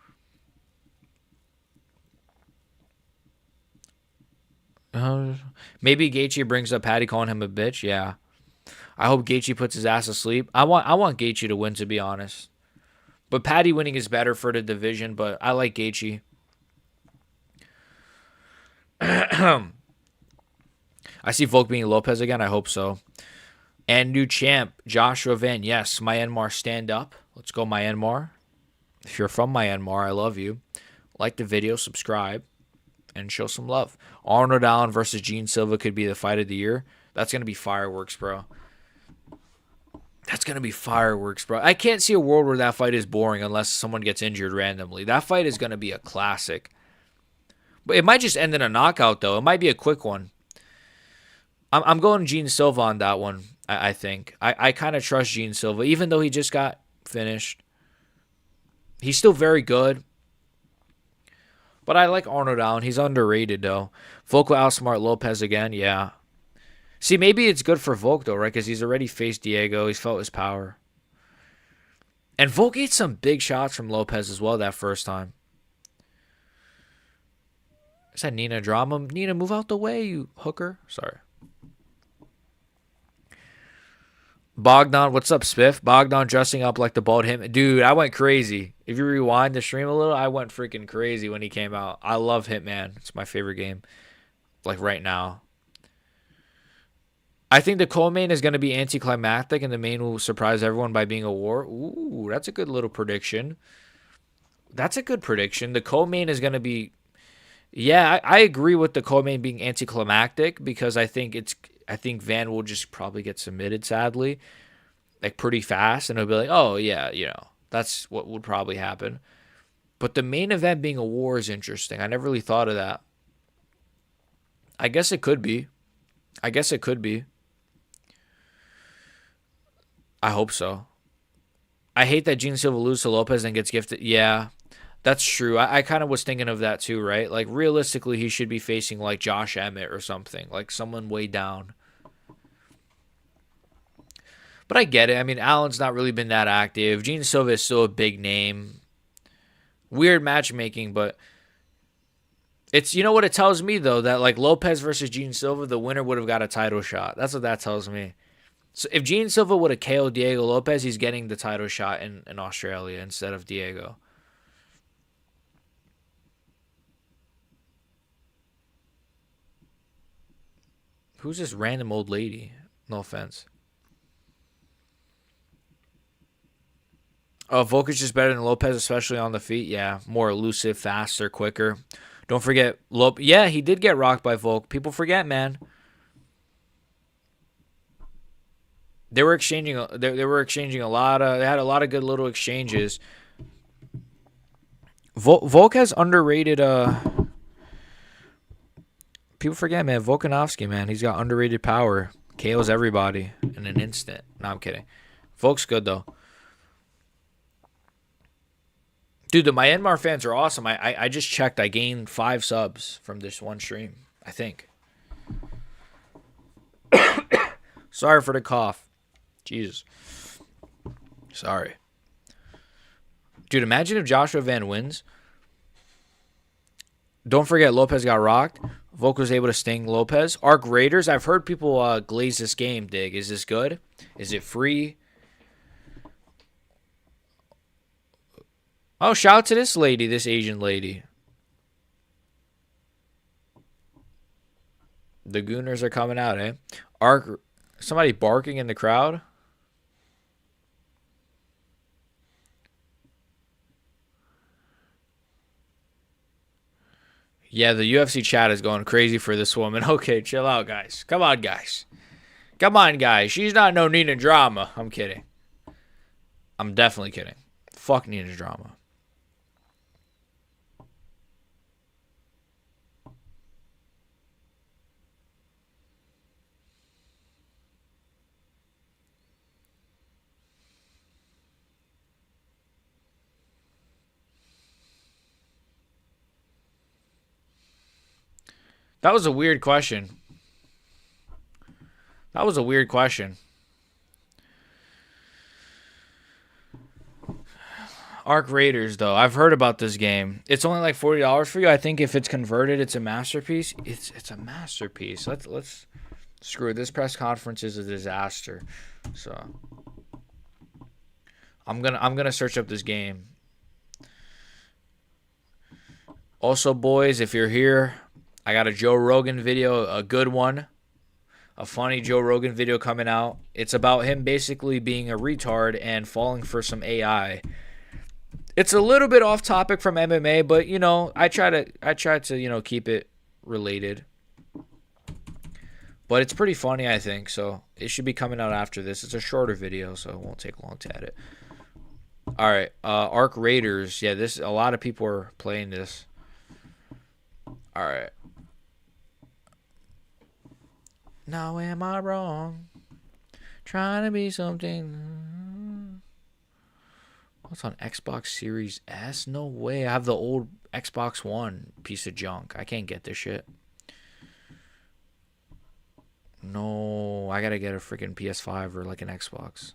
Uh, Maybe Gaethje brings up Patty calling him a bitch. Yeah, I hope Gaethje puts his ass asleep. I want Gaethje to win, to be honest. But Patty winning is better for the division. But I like Gaethje. I see Volk being Lopez again. I hope so. And new champ Joshua Van. Yes, Myanmar, stand up. Let's go Myanmar. If you're from Myanmar, I love you. Like the video, subscribe, and show some love. Arnold Allen versus Gene Silva could be the fight of the year. That's gonna be fireworks, bro. That's gonna be fireworks, bro. I can't see a world where that fight is boring unless someone gets injured randomly. That fight is gonna be a classic. But it might just end in a knockout, though. It might be a quick one. I'm going Gene Silva on that one. I think I kind of trust Gene Silva, even though he just got finished. He's still very good. But I like Arnold Allen. He's underrated, though. Volk will outsmart Lopez again. Yeah. See, maybe it's good for Volk, though, right? Because he's already faced Diego. He's felt his power. And Volk ate some big shots from Lopez as well that first time. Is that Nina drama? Nina, move out the way, you hooker. Sorry. Bogdan, what's up, Spiff? Bogdan dressing up like the bald him. Dude, I went crazy. If you rewind the stream a little, I went freaking crazy when he came out. I love Hitman. It's my favorite game. Like right now. I think the co-main is going to be anticlimactic and the main will surprise everyone by being a war. Ooh, that's a good little prediction. That's a good prediction. The co-main is going to be... Yeah, I agree with the co-main being anticlimactic because I think Van will just probably get submitted, sadly, like pretty fast, and it'll be like, oh yeah, that's what would probably happen. But the main event being a war is interesting. I never really thought of that. I guess it could be. I guess it could be. I hope so. I hate that Gene Silva loses to Lopez and gets gifted. Yeah, that's true. I kind of was thinking of that too, right? Like realistically, he should be facing like Josh Emmett or something, like someone way down. But I get it. I mean, Allen's not really been that active. Gene Silva is still a big name. Weird matchmaking, but it's, you know what it tells me though, that like Lopez versus Gene Silva, the winner would have got a title shot. That's what that tells me. So if Gene Silva would have KO'd Diego Lopez, he's getting the title shot in Australia instead of Diego. Who's this random old lady? No offense. Volk is just better than Lopez, especially on the feet. Yeah, more elusive, faster, quicker. Don't forget, yeah, he did get rocked by Volk. People forget, man. They were exchanging. They were exchanging a lot of. They had a lot of good little exchanges. Volk has underrated. People forget, man. Volkanovski, man, he's got underrated power. KOs everybody in an instant. No, I'm kidding. Volk's good though. Dude, the Myanmar fans are awesome. I just checked. I gained 5 subs from this one stream, I think. Sorry for the cough. Jesus. Sorry. Dude, imagine if Joshua Van wins. Don't forget, Lopez got rocked. Volk was able to sting Lopez. Arc Raiders, I've heard people glaze this game, Dig. Is this good? Is it free? Oh, shout out to this lady, this Asian lady. The Gooners are coming out, eh? Somebody barking in the crowd? Yeah, the UFC chat is going crazy for this woman. Okay, chill out, guys. Come on, guys. Come on, guys. She's not no Nina Drama. I'm kidding. I'm definitely kidding. Fuck Nina Drama. That was a weird question. That was a weird question. Arc Raiders, though. I've heard about this game. It's only like $40 for you. I think if it's converted, it's a masterpiece. It's a masterpiece. Let's screw it. This press conference is a disaster. So I'm gonna search up this game. Also, boys, if you're here, I got a Joe Rogan video, a good one. A funny Joe Rogan video coming out. It's about him basically being a retard and falling for some AI. It's a little bit off topic from MMA, but you know, I try to keep it related. But it's pretty funny, I think. So it should be coming out after this. It's a shorter video, so it won't take long to edit. All right, Arc Raiders. Yeah, a lot of people are playing this. All right. Now am I wrong? Trying to be something. What's on Xbox Series S? No way. I have the old Xbox One piece of junk. I can't get this shit. No, I gotta get a freaking PS5 or like an Xbox.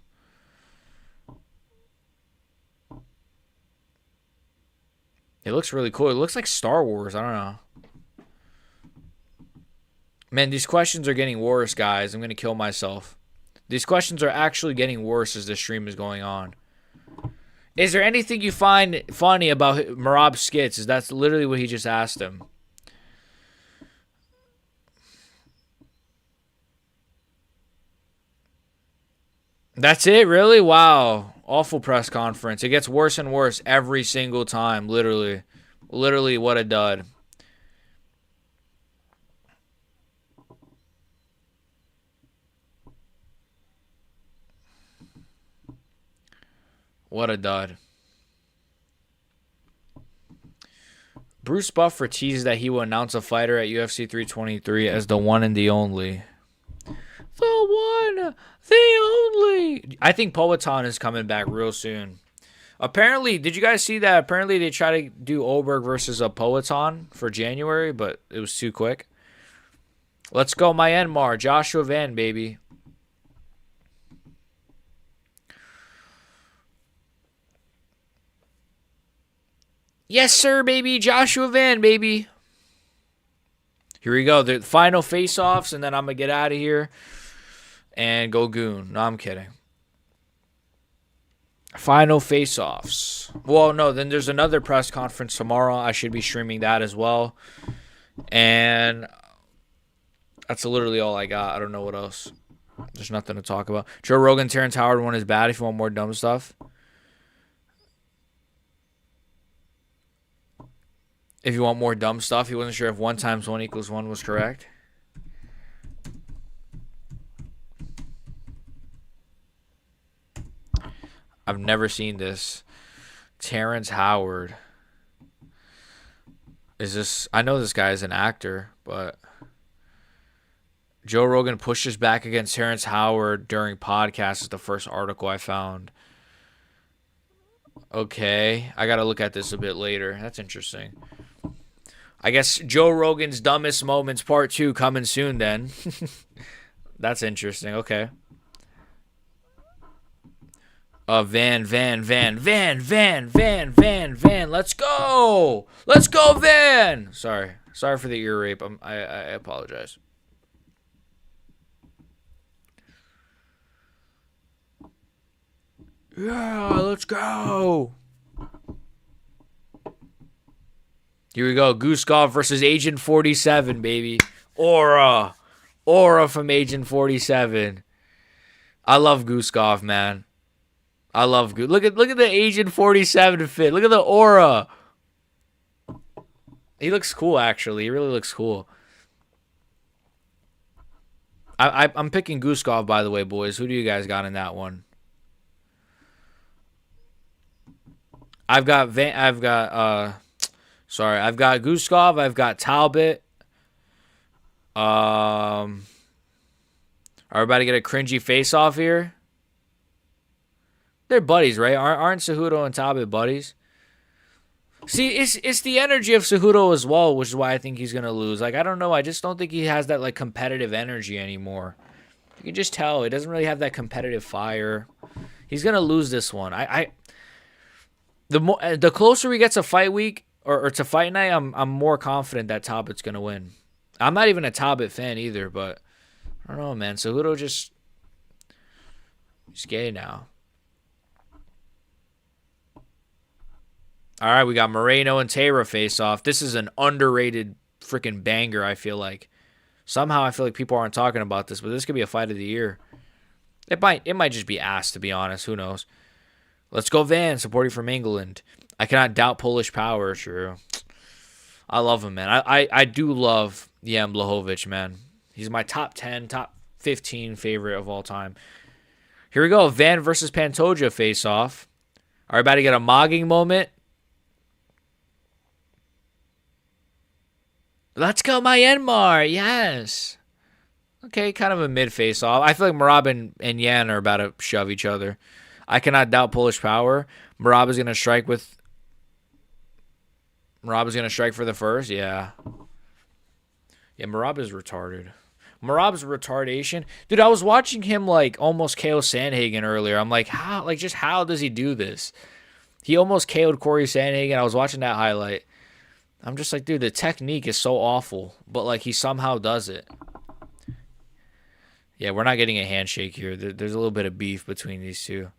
It looks really cool. It looks like Star Wars. I don't know. Man, these questions are getting worse, guys. I'm going to kill myself. These questions are actually getting worse as the stream is going on. Is there anything you find funny about Marab's skits? That's literally what he just asked him. That's it, really? Wow. Awful press conference. It gets worse and worse every single time, literally. Literally, what a dud. What a dud. Bruce Buffer teased that he will announce a fighter at UFC 323 as the one and the only. The one, the only. I think Poatan is coming back real soon. Apparently, did you guys see that? Apparently, they tried to do Oberg versus a Poatan for January, but it was too quick. Let's go, Myanmar. Joshua Van, baby. Yes, sir, baby. Joshua Van, baby. Here we go. The final face-offs, and then I'm going to get out of here and go goon. No, I'm kidding. Final face-offs. Well, no, then there's another press conference tomorrow. I should be streaming that as well. And that's literally all I got. I don't know what else. There's nothing to talk about. Joe Rogan, Terrence Howard one is bad if you want more dumb stuff. If you want more dumb stuff, he wasn't sure if 1 × 1 = 1 was correct. I've never seen this. Terrence Howard. Is this... I know this guy is an actor, but... Joe Rogan pushes back against Terrence Howard during podcast is the first article I found. Okay. I got to look at this a bit later. That's interesting. I guess Joe Rogan's dumbest moments part 2 coming soon then. That's interesting. Okay. Van. Let's go. Let's go, Van. Sorry for the ear rape. I apologize. Yeah, let's go. Here we go. Guskov versus Agent 47, baby. Aura from Agent 47. I love Guskov, man. I love Look at the Agent 47 fit. Look at the aura. He looks cool, actually. He really looks cool. I'm picking Guskov, by the way, boys. Who do you guys got in that one? I've got Guskov. I've got Talbot. Are we about to get a cringy face-off here? They're buddies, right? Aren't Cejudo and Talbot buddies? See, it's the energy of Cejudo as well, which is why I think he's gonna lose. Like, I don't know, I just don't think he has that like competitive energy anymore. You can just tell he doesn't really have that competitive fire. He's gonna lose this one. The closer we get to fight week or to fight night, I'm more confident that Talbot's gonna win. I'm not even a Talbot fan either, but I don't know, man. Cejudo he's gay now. All right, we got Moreno and Taylor face off. This is an underrated freaking banger, I feel like. Somehow I feel like people aren't talking about this, but this could be a fight of the year. It might just be ass, to be honest. Who knows? Let's go Van, supporting from England. I cannot doubt Polish power, true. I love him, man. I do love Jan Blachowicz, man. He's my top 10, top 15 favorite of all time. Here we go. Van versus Pantoja face off. Are we about to get a mogging moment? Let's go Myanmar. Yes. Okay, kind of a mid face off. I feel like Marab and Yan are about to shove each other. I cannot doubt Polish power. Marab is going to strike for the first. Yeah. Yeah, Marab is retarded. Marab's retardation. Dude, I was watching him like almost KO Sandhagen earlier. I'm like, how does he do this? He almost KO'd Corey Sandhagen. I was watching that highlight. I'm just like, dude, the technique is so awful, but like he somehow does it. Yeah, we're not getting a handshake here. There's a little bit of beef between these two.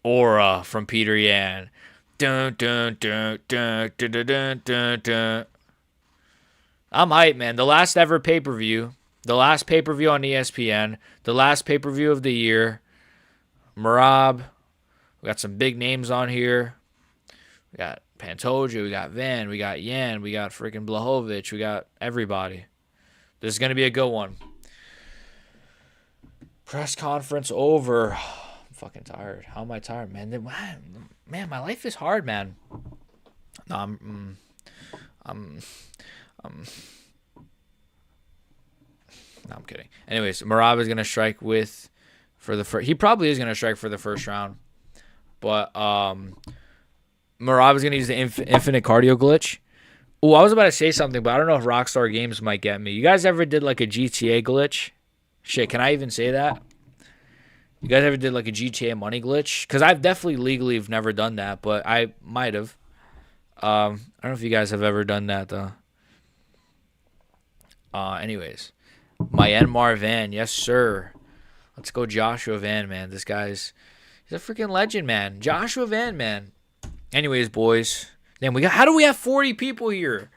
Aura from Peter Yan. Dun, dun, dun, dun, dun, dun, dun, dun, dun. I'm hyped, man. The last ever pay-per-view. The last pay-per-view on ESPN. The last pay-per-view of the year. Marab. We got some big names on here. We got Pantoja. We got Van. We got Yan. We got freaking Blachowicz. We got everybody. This is going to be a good one. Press conference over. I'm fucking tired. How am I tired, man? Man, my life is hard, man. No, I'm kidding. Anyways, Marab is going to strike for the first. He probably is going to strike for the first round. But Marab is going to use the infinite cardio glitch. Oh, I was about to say something, but I don't know if Rockstar Games might get me. You guys ever did like a GTA glitch? Shit, can I even say that? You guys ever did like a GTA money glitch? Because I've definitely legally have never done that, but I might have. I don't know if you guys have ever done that, though. Anyways. Myanmar Van, yes, sir. Let's go Joshua Van, man. He's a freaking legend, man. Joshua Van, man. Anyways, boys. Damn, how do we have 40 people here?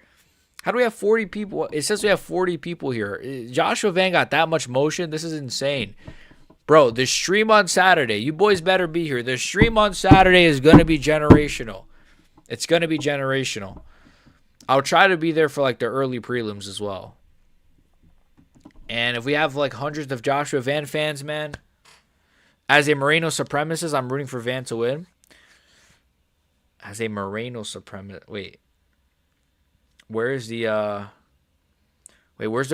How do we have 40 people? It says we have 40 people here. Joshua Van got that much motion. This is insane. Bro, the stream on Saturday, you boys better be here. The stream on Saturday is going to be generational. It's going to be generational. I'll try to be there for like the early prelims as well. And if we have like hundreds of Joshua Van fans, man, as a Moreno supremacist, I'm rooting for Van to win. As a Moreno supremacist, wait, where's the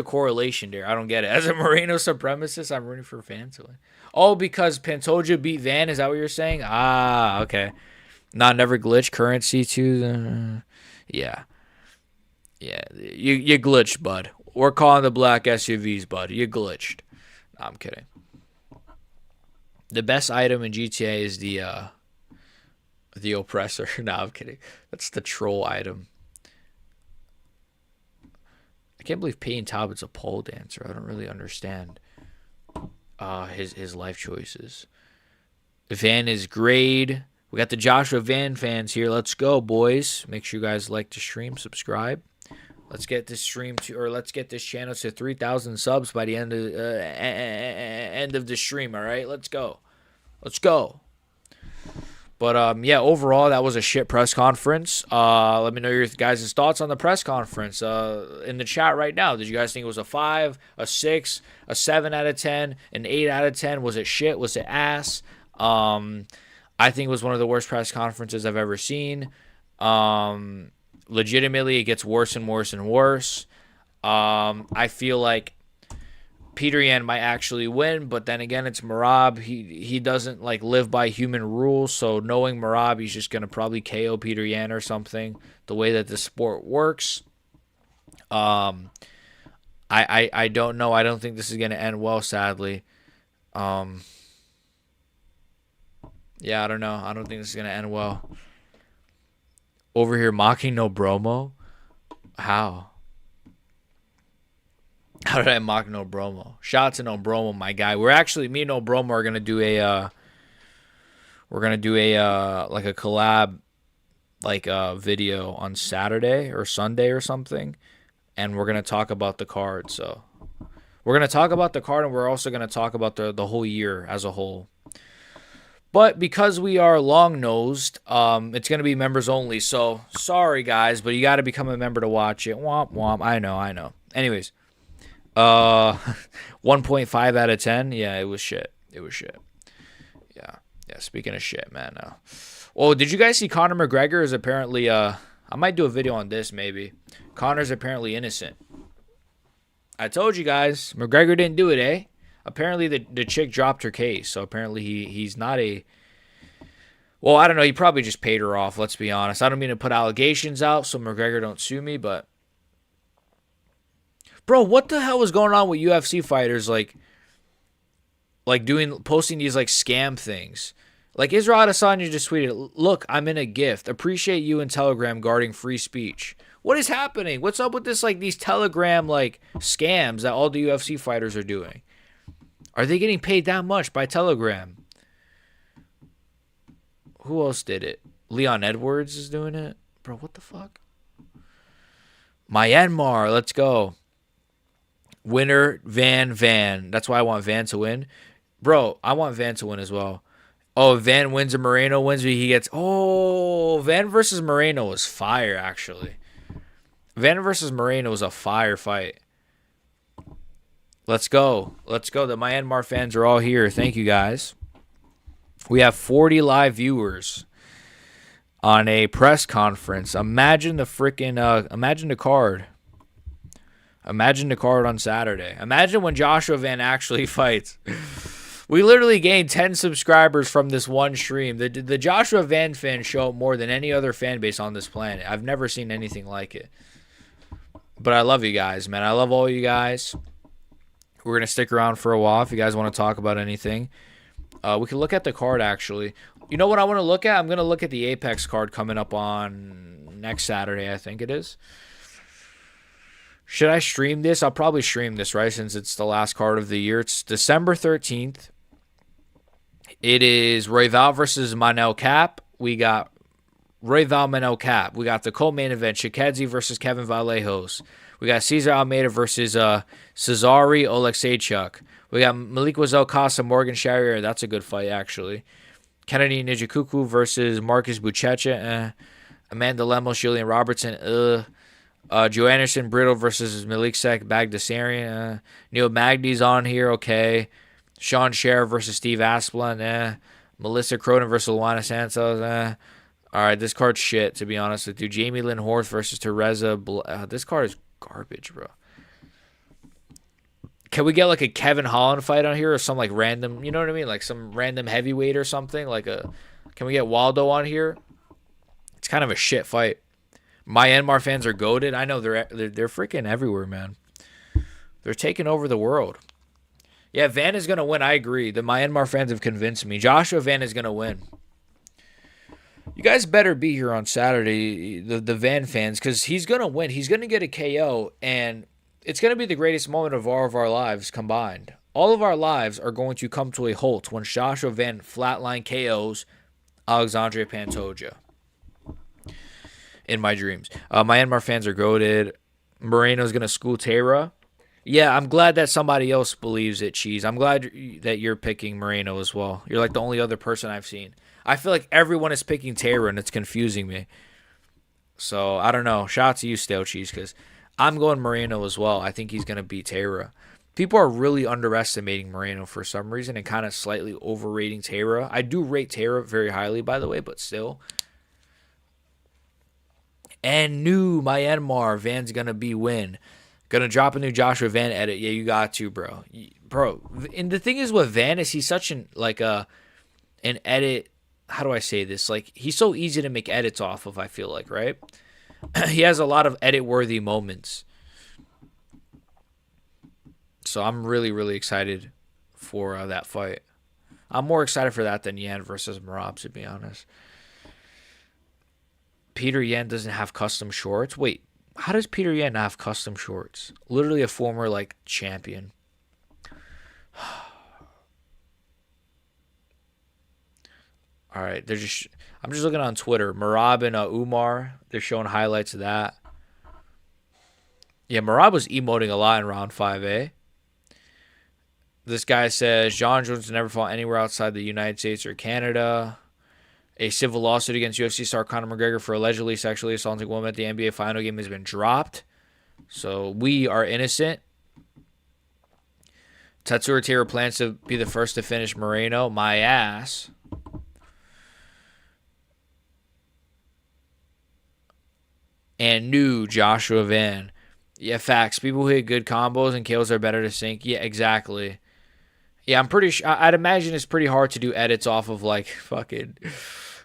correlation there? I don't get it. As a Moreno supremacist, I'm rooting for Van to win. Oh, because Pantoja beat Van, is that what you're saying? Ah, okay. Never glitch currency to yeah. Yeah, you glitched, bud. We're calling the black SUVs, bud. You glitched. No, I'm kidding. The best item in GTA is the oppressor. No, I'm kidding. That's the troll item. I can't believe Payne Talbot's a pole dancer. I don't really understand his life choices. Van is grade. We got the Joshua Van fans here. Let's go, boys. Make sure you guys like the stream, subscribe. Let's get this channel to 3,000 subs by the end of the stream. All right, let's go. But yeah, overall that was a shit press conference. Let me know your guys' thoughts on the press conference in the chat right now. Did you guys think it was a 5, a 6, a 7 out of 10, an 8 out of 10? Was it shit? Was it ass? I think it was one of the worst press conferences I've ever seen. Legitimately, it gets worse and worse and worse. I feel like Peter Yan might actually win, but then again, it's Merab. He doesn't like live by human rules, so knowing Merab, he's just gonna probably KO Peter Yan or something. The way that the sport works, I don't know. I don't think this is gonna end well, sadly. Yeah, I don't know. I don't think this is gonna end well. Over here mocking No Bromo. How? How did I mock No Bromo? Shout out to No Bromo, my guy. We're actually, me and No Bromo are gonna do a like a collab like video on Saturday or Sunday or something, and we're gonna talk about the card. So we're gonna talk about the card, and we're also gonna talk about the whole year as a whole. But because we are long nosed, it's gonna be members only. So sorry guys, but you got to become a member to watch it. Womp womp. I know. Anyways. 1.5 out of 10. Yeah, it was shit. Yeah. Speaking of shit, man. Oh, did you guys see Conor McGregor is apparently I might do a video on this maybe. Conor's apparently innocent. I told you guys, McGregor didn't do it, eh? Apparently the chick dropped her case, so apparently he's not a. Well, I don't know. He probably just paid her off. Let's be honest. I don't mean to put allegations out, so McGregor don't sue me, but. Bro, what the hell was going on with UFC fighters like posting these like scam things? Like Israel Adesanya just tweeted, "Look, I'm in a gift. Appreciate you and Telegram guarding free speech." What is happening? What's up with this like these Telegram like scams that all the UFC fighters are doing? Are they getting paid that much by Telegram? Who else did it? Leon Edwards is doing it? Bro, what the fuck? Myanmar, let's go. Winner, Van. That's why I want Van to win. Bro, I want Van to win as well. Oh, Van wins and Moreno wins, but he gets... Oh, Van versus Moreno was fire, actually. Van versus Moreno was a fire fight. Let's go. The Myanmar fans are all here. Thank you, guys. We have 40 live viewers on a press conference. Imagine the freaking... imagine the card. Imagine the card on Saturday. Imagine when Joshua Van actually fights. We literally gained 10 subscribers from this one stream. The Joshua Van fans show up more than any other fan base on this planet. I've never seen anything like it. But I love you guys, man. I love all you guys. We're going to stick around for a while if you guys want to talk about anything. We can look at the card, actually. You know what I want to look at? I'm going to look at the Apex card coming up on next Saturday, I think it is. Should I stream this? I'll probably stream this, right, since it's the last card of the year. It's December 13th. It is Royval versus Manel Cap. We got Royval Manel Cap. We got the co-main event, Shikedzie versus Kevin Vallejos. We got Cesar Almeida versus Cesare Oleksiejczuk. We got Malik Wazel-Casa, Morgan Charrier. That's a good fight, actually. Kennedy Nzechukwu versus Marcus Buchecha. Amanda Lemos, Julian Robertson. Joe Anderson, Brittle versus Maliksek Bagdasarian. Neil Magny's on here, okay. Sean Scher versus Steve Asplund, Melissa Cronin versus Luana Santos, All right, this card's shit, to be honest with you. Jamie Lynn Horth versus Teresa. This card is garbage, bro. Can we get like a Kevin Holland fight on here or some like random, you know what I mean? Like some random heavyweight or something? Can we get Waldo on here? It's kind of a shit fight. Myanmar fans are goated. I know they're freaking everywhere, man. They're taking over the world. Yeah, Van is going to win. I agree. The Myanmar fans have convinced me. Joshua Van is going to win. You guys better be here on Saturday, the Van fans, because he's going to win. He's going to get a KO, and it's going to be the greatest moment of all of our lives combined. All of our lives are going to come to a halt when Joshua Van flatline KOs Alexandre Pantoja. In my dreams. Myanmar fans are goated. Moreno's going to school Tara. Yeah, I'm glad that somebody else believes it, Cheese. I'm glad that you're picking Moreno as well. You're like the only other person I've seen. I feel like everyone is picking Tara, and it's confusing me. So, I don't know. Shout out to you, Stale Cheese, because I'm going Moreno as well. I think he's going to beat Tara. People are really underestimating Moreno for some reason and kind of slightly overrating Tara. I do rate Tara very highly, by the way, but still. And new Myanmar, Van's going to be win. Gonna drop a new Joshua Van edit. Yeah, you got to, bro. Bro, and the thing is with Van is he's such an edit. How do I say this? Like, he's so easy to make edits off of, I feel like, right? He has a lot of edit-worthy moments. So I'm really, really excited for that fight. I'm more excited for that than Yan versus Merab, to be honest. Peter Yan doesn't have custom shorts. Wait, how does Peter Yan not have custom shorts? Literally a former, like, champion. All right, I'm just looking on Twitter. Merab and Umar, they're showing highlights of that. Yeah, Merab was emoting a lot in round 5A. This guy says John Jones never fought anywhere outside the United States or Canada. A civil lawsuit against UFC star Conor McGregor for allegedly sexually assaulting a woman at the NBA final game has been dropped. So we are innocent. Tatsuro Taira plans to be the first to finish Moreno. My ass. And new Joshua Van. Yeah, facts. People who hit good combos and kills are better to sync. Yeah, exactly. Yeah, I'm pretty sure. I'd imagine it's pretty hard to do edits off of, like, fucking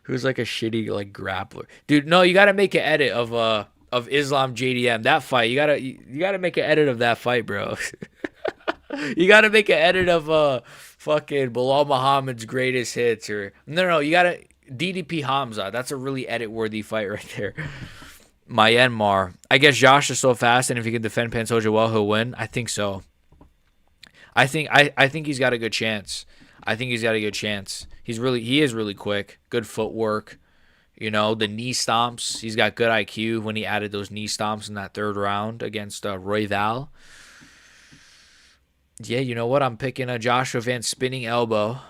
who's like a shitty, like, grappler. Dude, no, you gotta make an edit of Islam JDM. That fight. You gotta make an edit of that fight, bro. You gotta make an edit of fucking Bilal Muhammad's greatest hits, or no, you gotta DDP Hamza. That's a really edit worthy fight right there. Myanmar. I guess Josh is so fast, and if he can defend Pantoja well, he'll win. I think so. I think he's got a good chance. He is really quick. Good footwork. You know, the knee stomps. He's got good IQ when he added those knee stomps in that third round against Royval. Yeah, you know what? I'm picking a Joshua Van spinning elbow.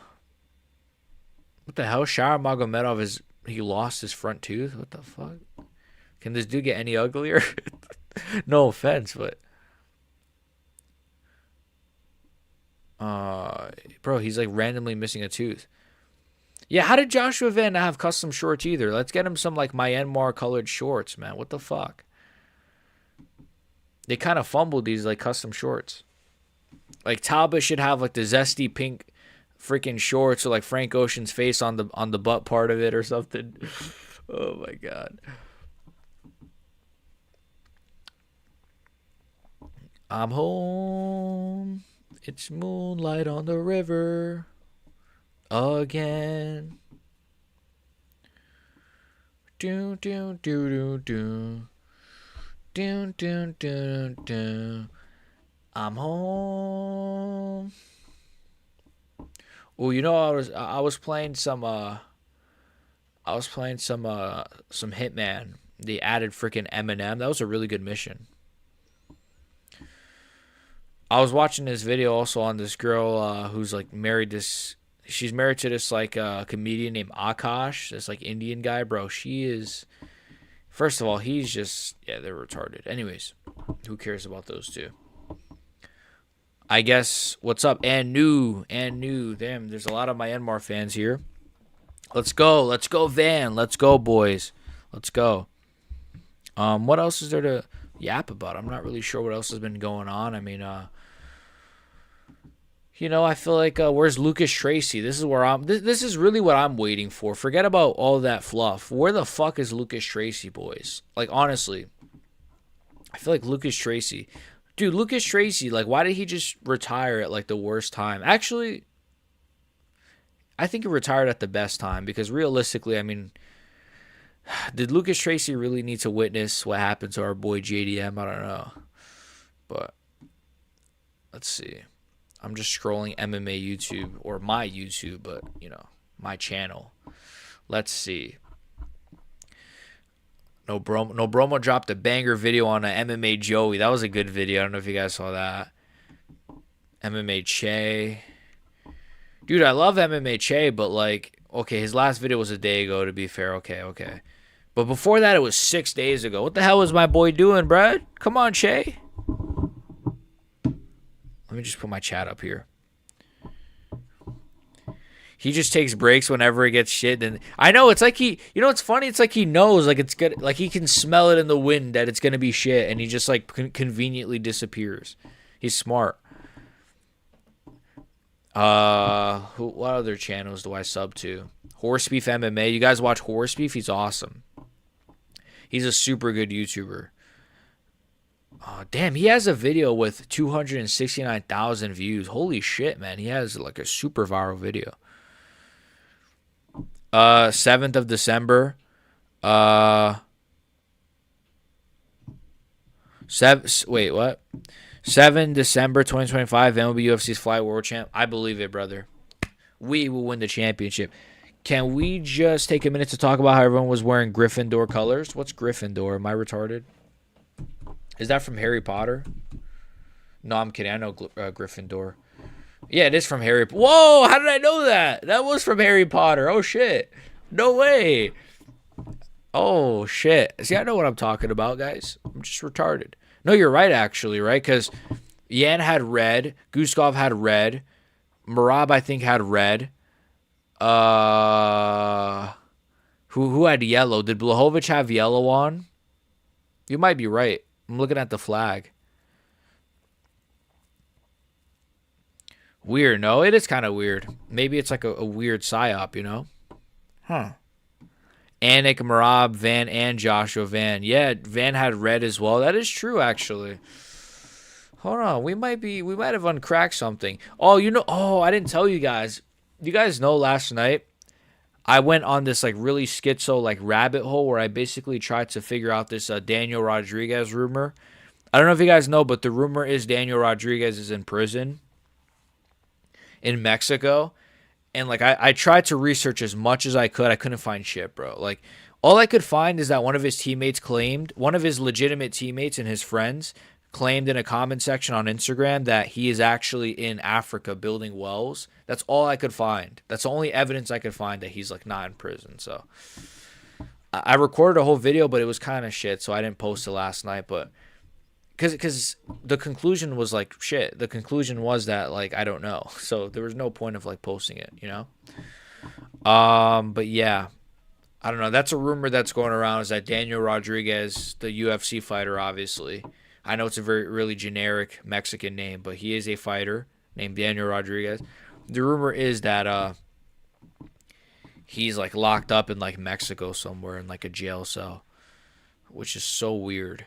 What the hell? Shara Magomedov he lost his front tooth? What the fuck? Can this dude get any uglier? No offense, but bro, he's like randomly missing a tooth. Yeah, how did Joshua Van not have custom shorts either? Let's get him some like Myanmar colored shorts, man. What the fuck? They kind of fumbled these like custom shorts. Like Talbot should have like the zesty pink freaking shorts or like Frank Ocean's face on the butt part of it or something. Oh my god. I'm home. It's moonlight on the river again. Do do do do do. Do do do do. I'm home. Oh, you know, I was playing some Hitman. They added freaking Eminem. That was a really good mission. I was watching this video also on this girl who's like married this. She's married to this like comedian named Akash. This like Indian guy, bro. She is. First of all, he's just they're retarded. Anyways, who cares about those two? I guess what's up? And new. Damn, there's a lot of Myanmar fans here. Let's go, Van. Let's go, boys. Let's go. What else is there to yap about? I'm not really sure what else has been going on. I mean, you know, I feel like where's Lucas Tracy? This is where this is really what I'm waiting for. Forget about all that fluff. Where the fuck is Lucas Tracy, boys? Like, honestly, I feel like Lucas Tracy. Dude, Lucas Tracy, like, why did he just retire at, like, the worst time? Actually, I think he retired at the best time because realistically, I mean, did Lucas Tracy really need to witness what happened to our boy JDM? I don't know. But let's see. I'm just scrolling MMA YouTube, or my YouTube, but, you know, my channel. Let's see. No Bromo dropped a banger video on an MMA Joey. That was a good video. I don't know if you guys saw that. MMA Che. Dude, I love MMA Che, but like, okay, his last video was a day ago, to be fair. Okay. But before that, it was 6 days ago. What the hell was my boy doing, bruh? Come on, Che. Let me just put my chat up here. He just takes breaks whenever he gets shit. And I know it's like it's funny. It's like he knows, like it's good, like he can smell it in the wind that it's gonna be shit, and he just like conveniently disappears. He's smart. What other channels do I sub to? Horse Beef MMA. You guys watch Horse Beef? He's awesome. He's a super good YouTuber. Oh, damn, he has a video with 269,000 views. Holy shit, man. He has like a super viral video. 7th of December. Wait, what? 7 December 2025, MLB UFC's Fly World Champ. I believe it, brother. We will win the championship. Can we just take a minute to talk about how everyone was wearing Gryffindor colors? What's Gryffindor? Am I retarded? Is that from Harry Potter? No, I'm kidding. I know Gryffindor. Yeah, it is from Harry. Whoa! How did I know that? That was from Harry Potter. Oh shit! No way. Oh shit! See, I know what I'm talking about, guys. I'm just retarded. No, you're right, actually, right? Because Yan had red, Guskov had red, Marab I think had red. Who had yellow? Did Blachowicz have yellow on? You might be right. I'm looking at the flag. Weird, no? It is kind of weird. Maybe it's like a weird psyop, you know? Huh. Anik, Marab, Van, and Joshua Van. Yeah, Van had red as well. That is true, actually. Hold on. We might have uncracked something. Oh, I didn't tell you guys. You guys know last night I went on this like really schizo like rabbit hole where I basically tried to figure out this Daniel Rodriguez rumor. I don't know if you guys know, but the rumor is Daniel Rodriguez is in prison in Mexico. And like I tried to research as much as I could. I couldn't find shit, bro. Like all I could find is that one of his legitimate teammates and his friends claimed in a comment section on Instagram that he is actually in Africa building wells. That's all I could find. That's the only evidence I could find that he's like not in prison. So I recorded a whole video, but it was kind of shit, so I didn't post it last night. But because the conclusion was like shit. The conclusion was that like I don't know, so there was no point of like posting it, you know. But yeah, I don't know. That's a rumor that's going around is that Daniel Rodriguez, the UFC fighter, obviously. I know it's a really generic Mexican name, but he is a fighter named Daniel Rodriguez. The rumor is that he's like locked up in like Mexico somewhere in like a jail cell, which is so weird.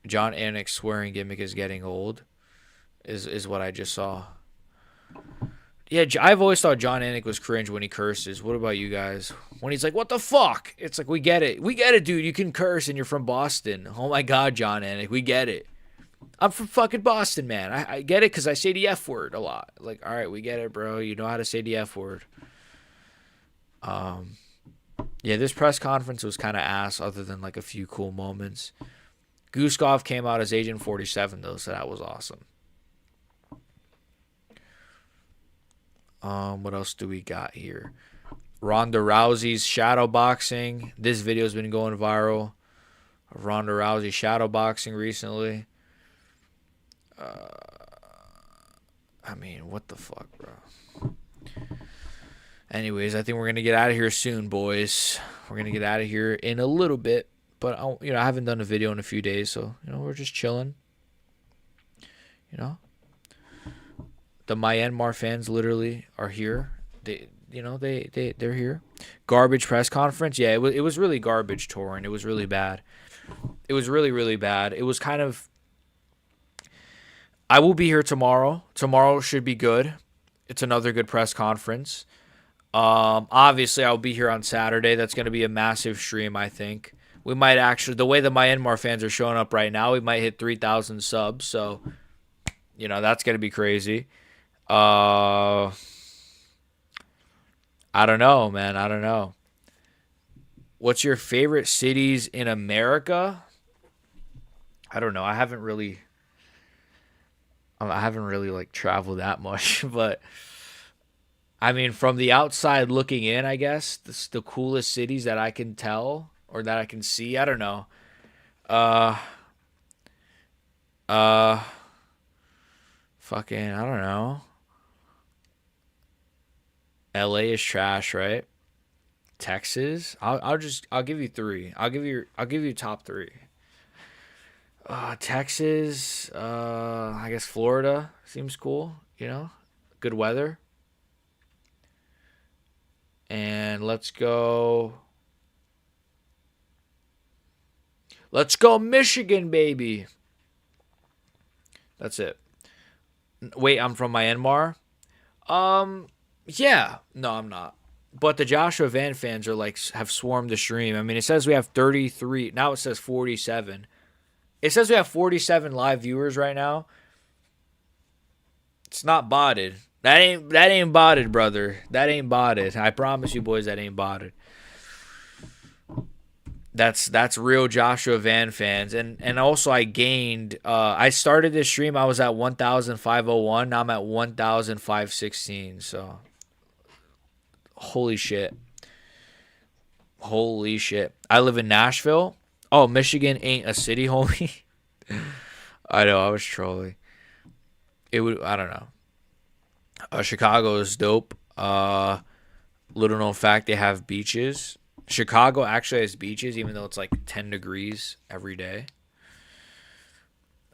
John Anik's swearing gimmick is getting old, is what I just saw. Yeah, I've always thought John Anik was cringe when he curses. What about you guys? When he's like, what the fuck? It's like, we get it. We get it, dude. You can curse and you're from Boston. Oh my God, John Anik. We get it. I'm from fucking Boston, man. I get it because I say the F word a lot. Like, all right, we get it, bro. You know how to say the F word. Yeah, this press conference was kind of ass other than like a few cool moments. Guskov came out as Agent 47, though, so that was awesome. What else do we got here? Ronda Rousey's shadow boxing. This video's been going viral. Ronda Rousey shadow boxing recently. I mean, what the fuck, bro? Anyways, I think we're gonna get out of here soon, boys. We're gonna get out of here in a little bit, but I haven't done a video in a few days, so we're just chilling. The Myanmar fans literally are here. They're here. Garbage press conference. Yeah, it was really garbage, Torin. It was really bad. It was really, really bad. It was kind of. I will be here tomorrow. Tomorrow should be good. It's another good press conference. Obviously, I'll be here on Saturday. That's going to be a massive stream, I think. We might actually, the way the Myanmar fans are showing up right now, we might hit 3,000 subs. So, that's going to be crazy. I don't know, man. I don't know. What's your favorite cities in America? I don't know. I haven't really like traveled that much, but I mean, from the outside looking in, I guess the coolest cities that I can tell or that I can see. I don't know. Fucking, I don't know. LA is trash, right? Texas. I'll give you three. I'll give you top three. Texas. I guess Florida seems cool. Good weather. And let's go. Let's go Michigan, baby. That's it. Wait, I'm from Myanmar. Yeah. No, I'm not. But the Joshua Van fans are like have swarmed the stream. I mean, it says we have 33. Now it says 47. It says we have 47 live viewers right now. It's not botted. That ain't botted, brother. That ain't botted. I promise you, boys, that ain't botted. That's real Joshua Van fans, and also I gained. I started this stream. I was at 1,501. Now I'm at 1,516. So, holy shit, holy shit. I live in Nashville. Oh, Michigan ain't a city, homie. I know. I was trolling. It would. I don't know. Chicago is dope. Little known fact, they have beaches. Chicago actually has beaches, even though it's like 10 degrees every day.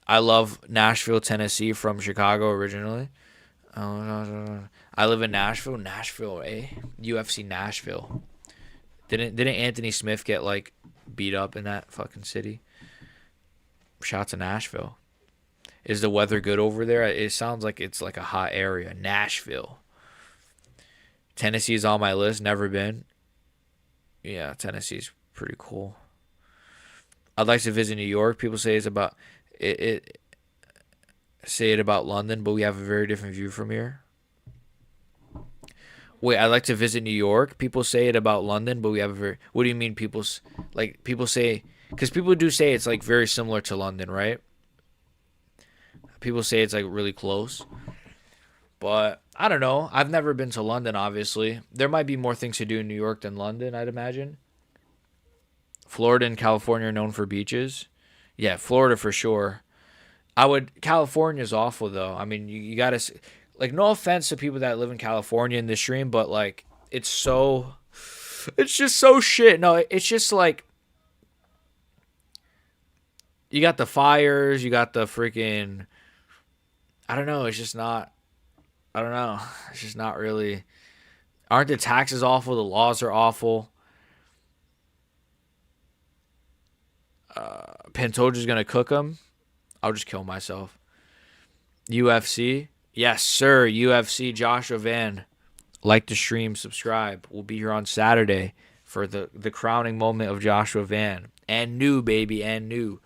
I love Nashville, Tennessee from Chicago originally. I live in Nashville. Nashville, eh? UFC Nashville. Didn't Anthony Smith get like beat up in that fucking city? Shout to Nashville. Is the weather good over there? It sounds like it's like a hot area. Nashville. Tennessee is on my list. Never been. Yeah, Tennessee's pretty cool. I'd like to visit New York. People say it's about it say it about London, but we have a very different view from here. Wait, I'd like to visit New York. People say it about London, but we have a very. What do you mean? People say because people do say it's like very similar to London, right? People say it's like really close. But I don't know. I've never been to London, obviously. There might be more things to do in New York than London, I'd imagine. Florida and California are known for beaches. Yeah, Florida for sure. California's awful, though. I mean, you got to, like, no offense to people that live in California in this stream, but, like, it's just so shit. No, it's just, like, you got the fires, you got the freaking, I don't know, it's just not. I don't know. It's just not really. Aren't the taxes awful? The laws are awful. Pantoja's going to cook them. I'll just kill myself. UFC. Yes, sir. UFC. Joshua Van. Like the stream. Subscribe. We'll be here on Saturday for the crowning moment of Joshua Van. And new, baby. And new.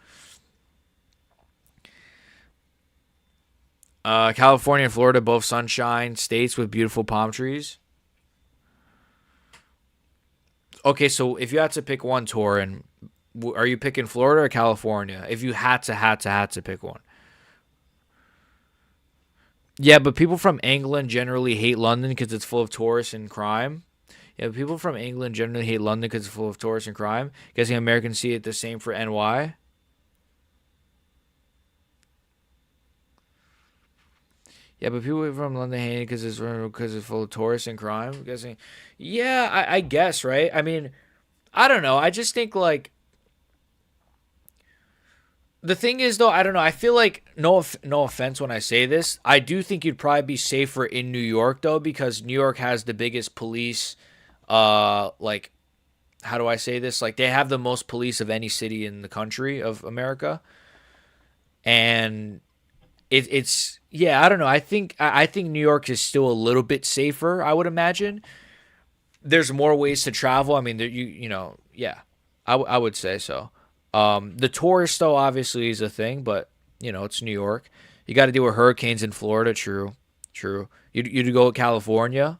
California and Florida, both sunshine states with beautiful palm trees. Okay, so if you had to pick one, Torin, are you picking Florida or California? If you had to pick one. Yeah, but people from England generally hate London because it's full of tourists and crime. Yeah, people from England generally hate London because it's full of tourists and crime. Guessing Americans see it the same for NY. Yeah, but people from London hate it because it's full of tourists and crime. I'm guessing. Yeah, I guess, right? I mean, I don't know. I just think like the thing is though, I don't know. I feel like no offense when I say this, I do think you'd probably be safer in New York though because New York has the biggest police. Like, how do I say this? Like they have the most police of any city in the country of America, and it's. Yeah, I don't know. I think New York is still a little bit safer. I would imagine. There's more ways to travel. I mean, yeah, I would say so. The tourist though obviously is a thing, but it's New York. You got to deal with hurricanes in Florida. True. You go to California.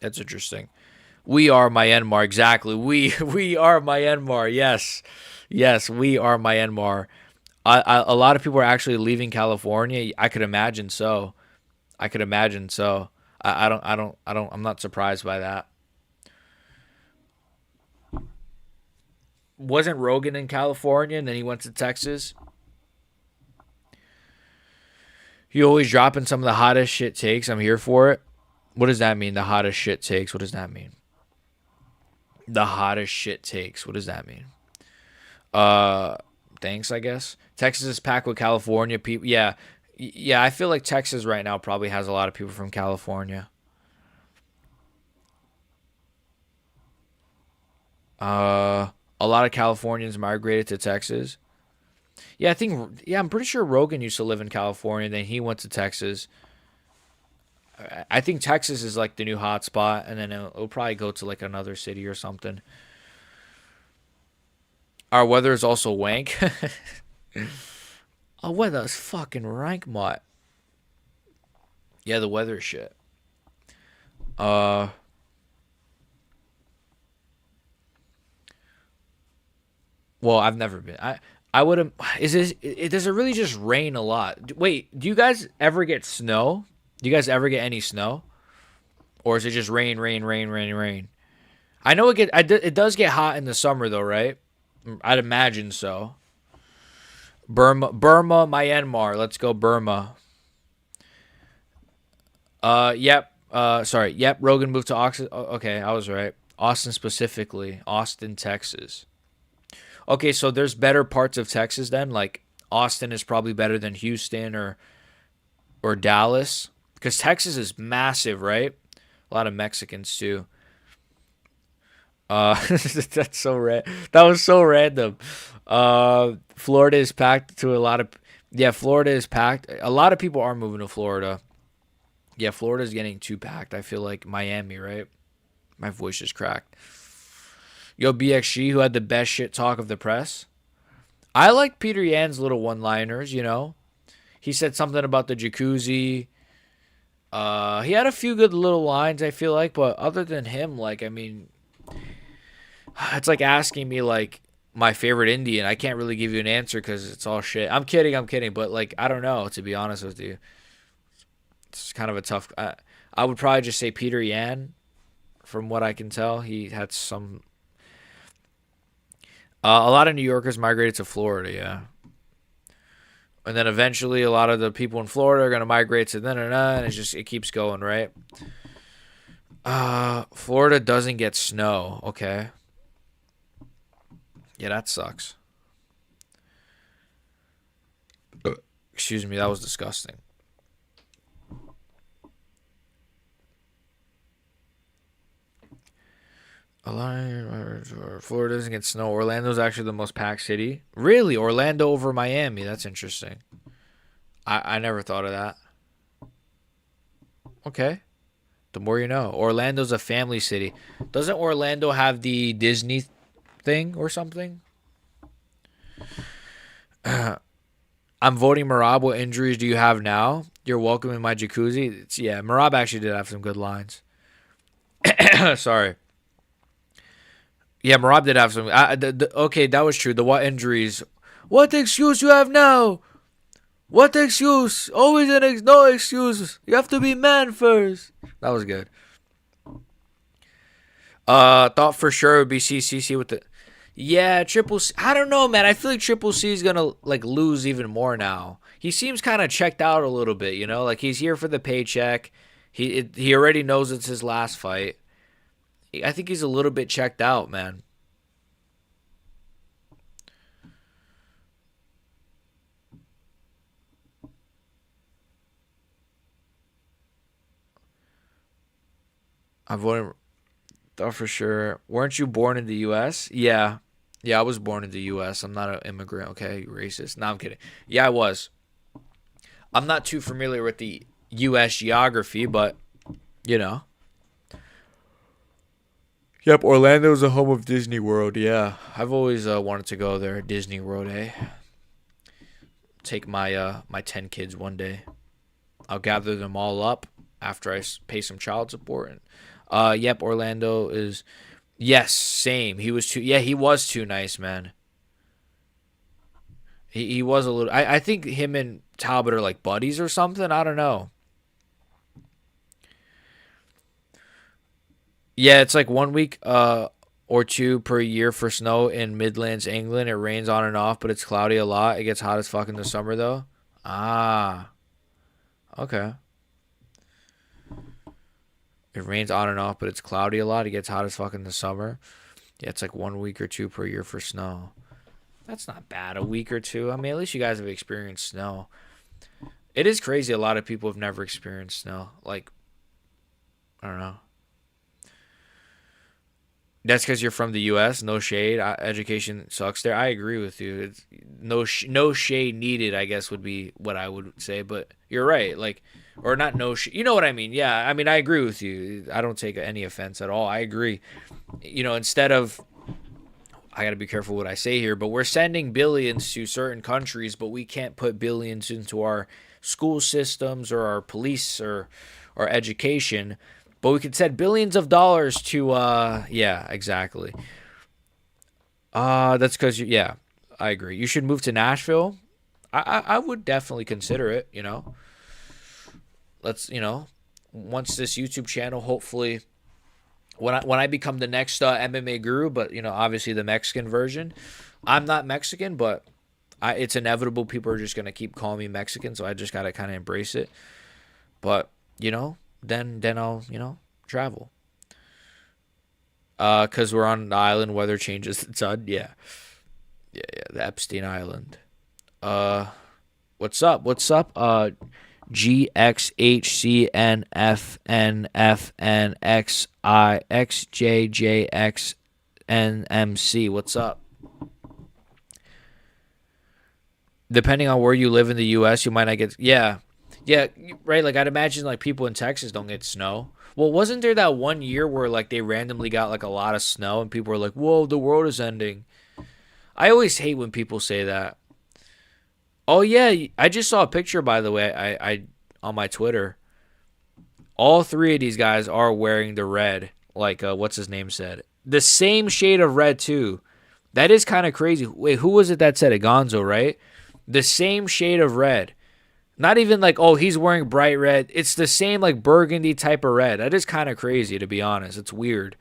That's interesting. We are Myanmar. Exactly. We are Myanmar. Yes, we are Myanmar. A lot of people are actually leaving California. I could imagine so. I'm not surprised by that. Wasn't Rogan in California and then he went to Texas? You always dropping some of the hottest shit takes. I'm here for it. What does that mean? The hottest shit takes. What does that mean? The hottest shit takes. What does that mean? Uh, Thanks, I guess. Texas is packed with California people. Yeah, yeah. I feel like Texas right now probably has a lot of people from California. Uh, a lot of Californians migrated to Texas. Yeah, I think. Yeah, I'm pretty sure Rogan used to live in California. Then he went to Texas. I think Texas is like the new hotspot, and then it'll probably go to like another city or something. Our weather is also wank. Our weather is fucking rank, mutt. Yeah, the weather is shit. Uh, well, I've never been. I would have. Is this? Does it really just rain a lot? Wait, do you guys ever get snow? Do you guys ever get any snow, or is it just rain, rain, rain, rain, rain? I know it does get hot in the summer though, right? I'd imagine so. Burma, Myanmar. Let's go Burma. Yep. Sorry. Yep. Rogan moved to Austin. Okay, I was right. Austin specifically. Austin, Texas. Okay, so there's better parts of Texas then. Like Austin is probably better than Houston or Dallas because Texas is massive, right? A lot of Mexicans too. That's so That was so random. Florida is packed to a lot of. Yeah, Florida is packed. A lot of people are moving to Florida. Yeah, Florida's getting too packed. I feel like Miami, right? My voice is cracked. Yo, BXG, who had the best shit talk of the press. I like Peter Yan's little one-liners, you know. He said something about the jacuzzi. He had a few good little lines, I feel like, but other than him, like, I mean, it's like asking me, like, my favorite Indian. I can't really give you an answer because it's all shit. I'm kidding, but, like, I don't know, to be honest with you. It's kind of a tough. I would probably just say Peter Yan. From what I can tell, he had some. A lot of New Yorkers migrated to Florida, yeah, and then eventually a lot of the people in Florida are gonna migrate to and it keeps going, right? Florida doesn't get snow. Okay, yeah, that sucks. Excuse me, that was disgusting. Florida doesn't get snow. Orlando's actually the most packed city. Really? Orlando over Miami. That's interesting. I never thought of that. Okay. The more you know. Orlando's a family city. Doesn't Orlando have the Disney thing or something? I'm voting Marab. What injuries do you have now? You're welcome in my jacuzzi. Yeah, Marab actually did have some good lines. Sorry. Yeah, Marab did have some. Okay, that was true. The what injuries? What excuse you have now? What excuse? Always no excuse. You have to be man first. That was good. Thought for sure it would be CCC with the. Yeah, Triple C. I don't know, man. I feel like Triple C is gonna like lose even more now. He seems kind of checked out a little bit, you know. Like he's here for the paycheck. He already knows it's his last fight. I think he's a little bit checked out, man. I'm voting. Thought for sure. Weren't you born in the U.S.? Yeah. Yeah, I was born in the U.S. I'm not an immigrant, okay? You racist. No, I'm kidding. Yeah, I was. I'm not too familiar with the U.S. geography, but, you know. Yep, Orlando's the home of Disney World, yeah. I've always wanted to go there, Disney World, eh? Take my 10 kids one day. I'll gather them all up after I pay some child support. And, yep, Orlando is. Yes, same. He was too. Yeah, he was too nice, man. He was a little. I think him and Talbot are like buddies or something. I don't know. Yeah, it's like 1 week or two per year for snow in Midlands, England. It rains on and off, but it's cloudy a lot. It gets hot as fuck in the summer though. Ah, okay. It rains on and off, but it's cloudy a lot. It gets hot as fuck in the summer. Yeah, it's like 1 week or two per year for snow. That's not bad. A week or two. I mean, at least you guys have experienced snow. It is crazy. A lot of people have never experienced snow. Like, I don't know. That's because you're from the U.S. No shade. Education sucks there. I agree with you. It's no shade needed, I guess, would be what I would say. But you're right. Like, or not no shade. You know what I mean? Yeah. I mean, I agree with you. I don't take any offense at all. I agree. Instead of, I got to be careful what I say here, but we're sending billions to certain countries, but we can't put billions into our school systems or our police or our education. But we could send billions of dollars to, yeah, exactly. That's because, yeah, I agree. You should move to Nashville. I would definitely consider it, Let's, once this YouTube channel, hopefully, when I become the next MMA guru, but, obviously the Mexican version. I'm not Mexican, but it's inevitable. People are just going to keep calling me Mexican, so I just got to kind of embrace it. But, then I'll, travel. Because we're on an island, weather changes the sun. Yeah. Yeah, the Epstein Island. What's up? What's up? GXHCNFNFNXIXJJXNMC. What's up? Depending on where you live in the U.S., you might not get. Yeah. Yeah, right. Like, I'd imagine, like, people in Texas don't get snow. Well, wasn't there that one year where, like, they randomly got, like, a lot of snow and people were like, whoa, the world is ending? I always hate when people say that. Oh, yeah. I just saw a picture, by the way, I on my Twitter. All three of these guys are wearing the red, like, what's his name said. The same shade of red, too. That is kind of crazy. Wait, who was it that said it? Gonzo, right? The same shade of red. Not even like, oh, he's wearing bright red. It's the same, like, burgundy type of red. That is kind of crazy, to be honest. It's weird.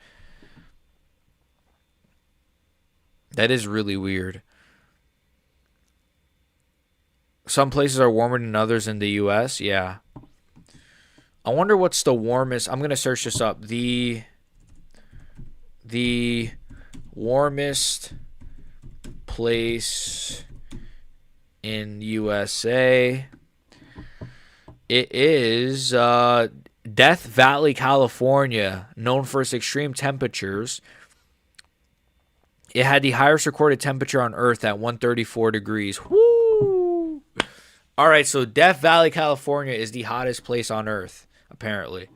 That is really weird. Some places are warmer than others in the U.S. Yeah. I wonder what's the warmest. I'm going to search this up. The warmest place in USA. It is Death Valley, California, known for its extreme temperatures. It had the highest recorded temperature on Earth at 134 degrees. Woo! All right, so Death Valley, California is the hottest place on Earth, apparently.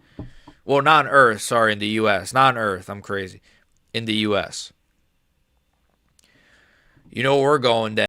Well, not on Earth, sorry, in the U.S. Not on Earth, I'm crazy. In the U.S. You know where we're going then.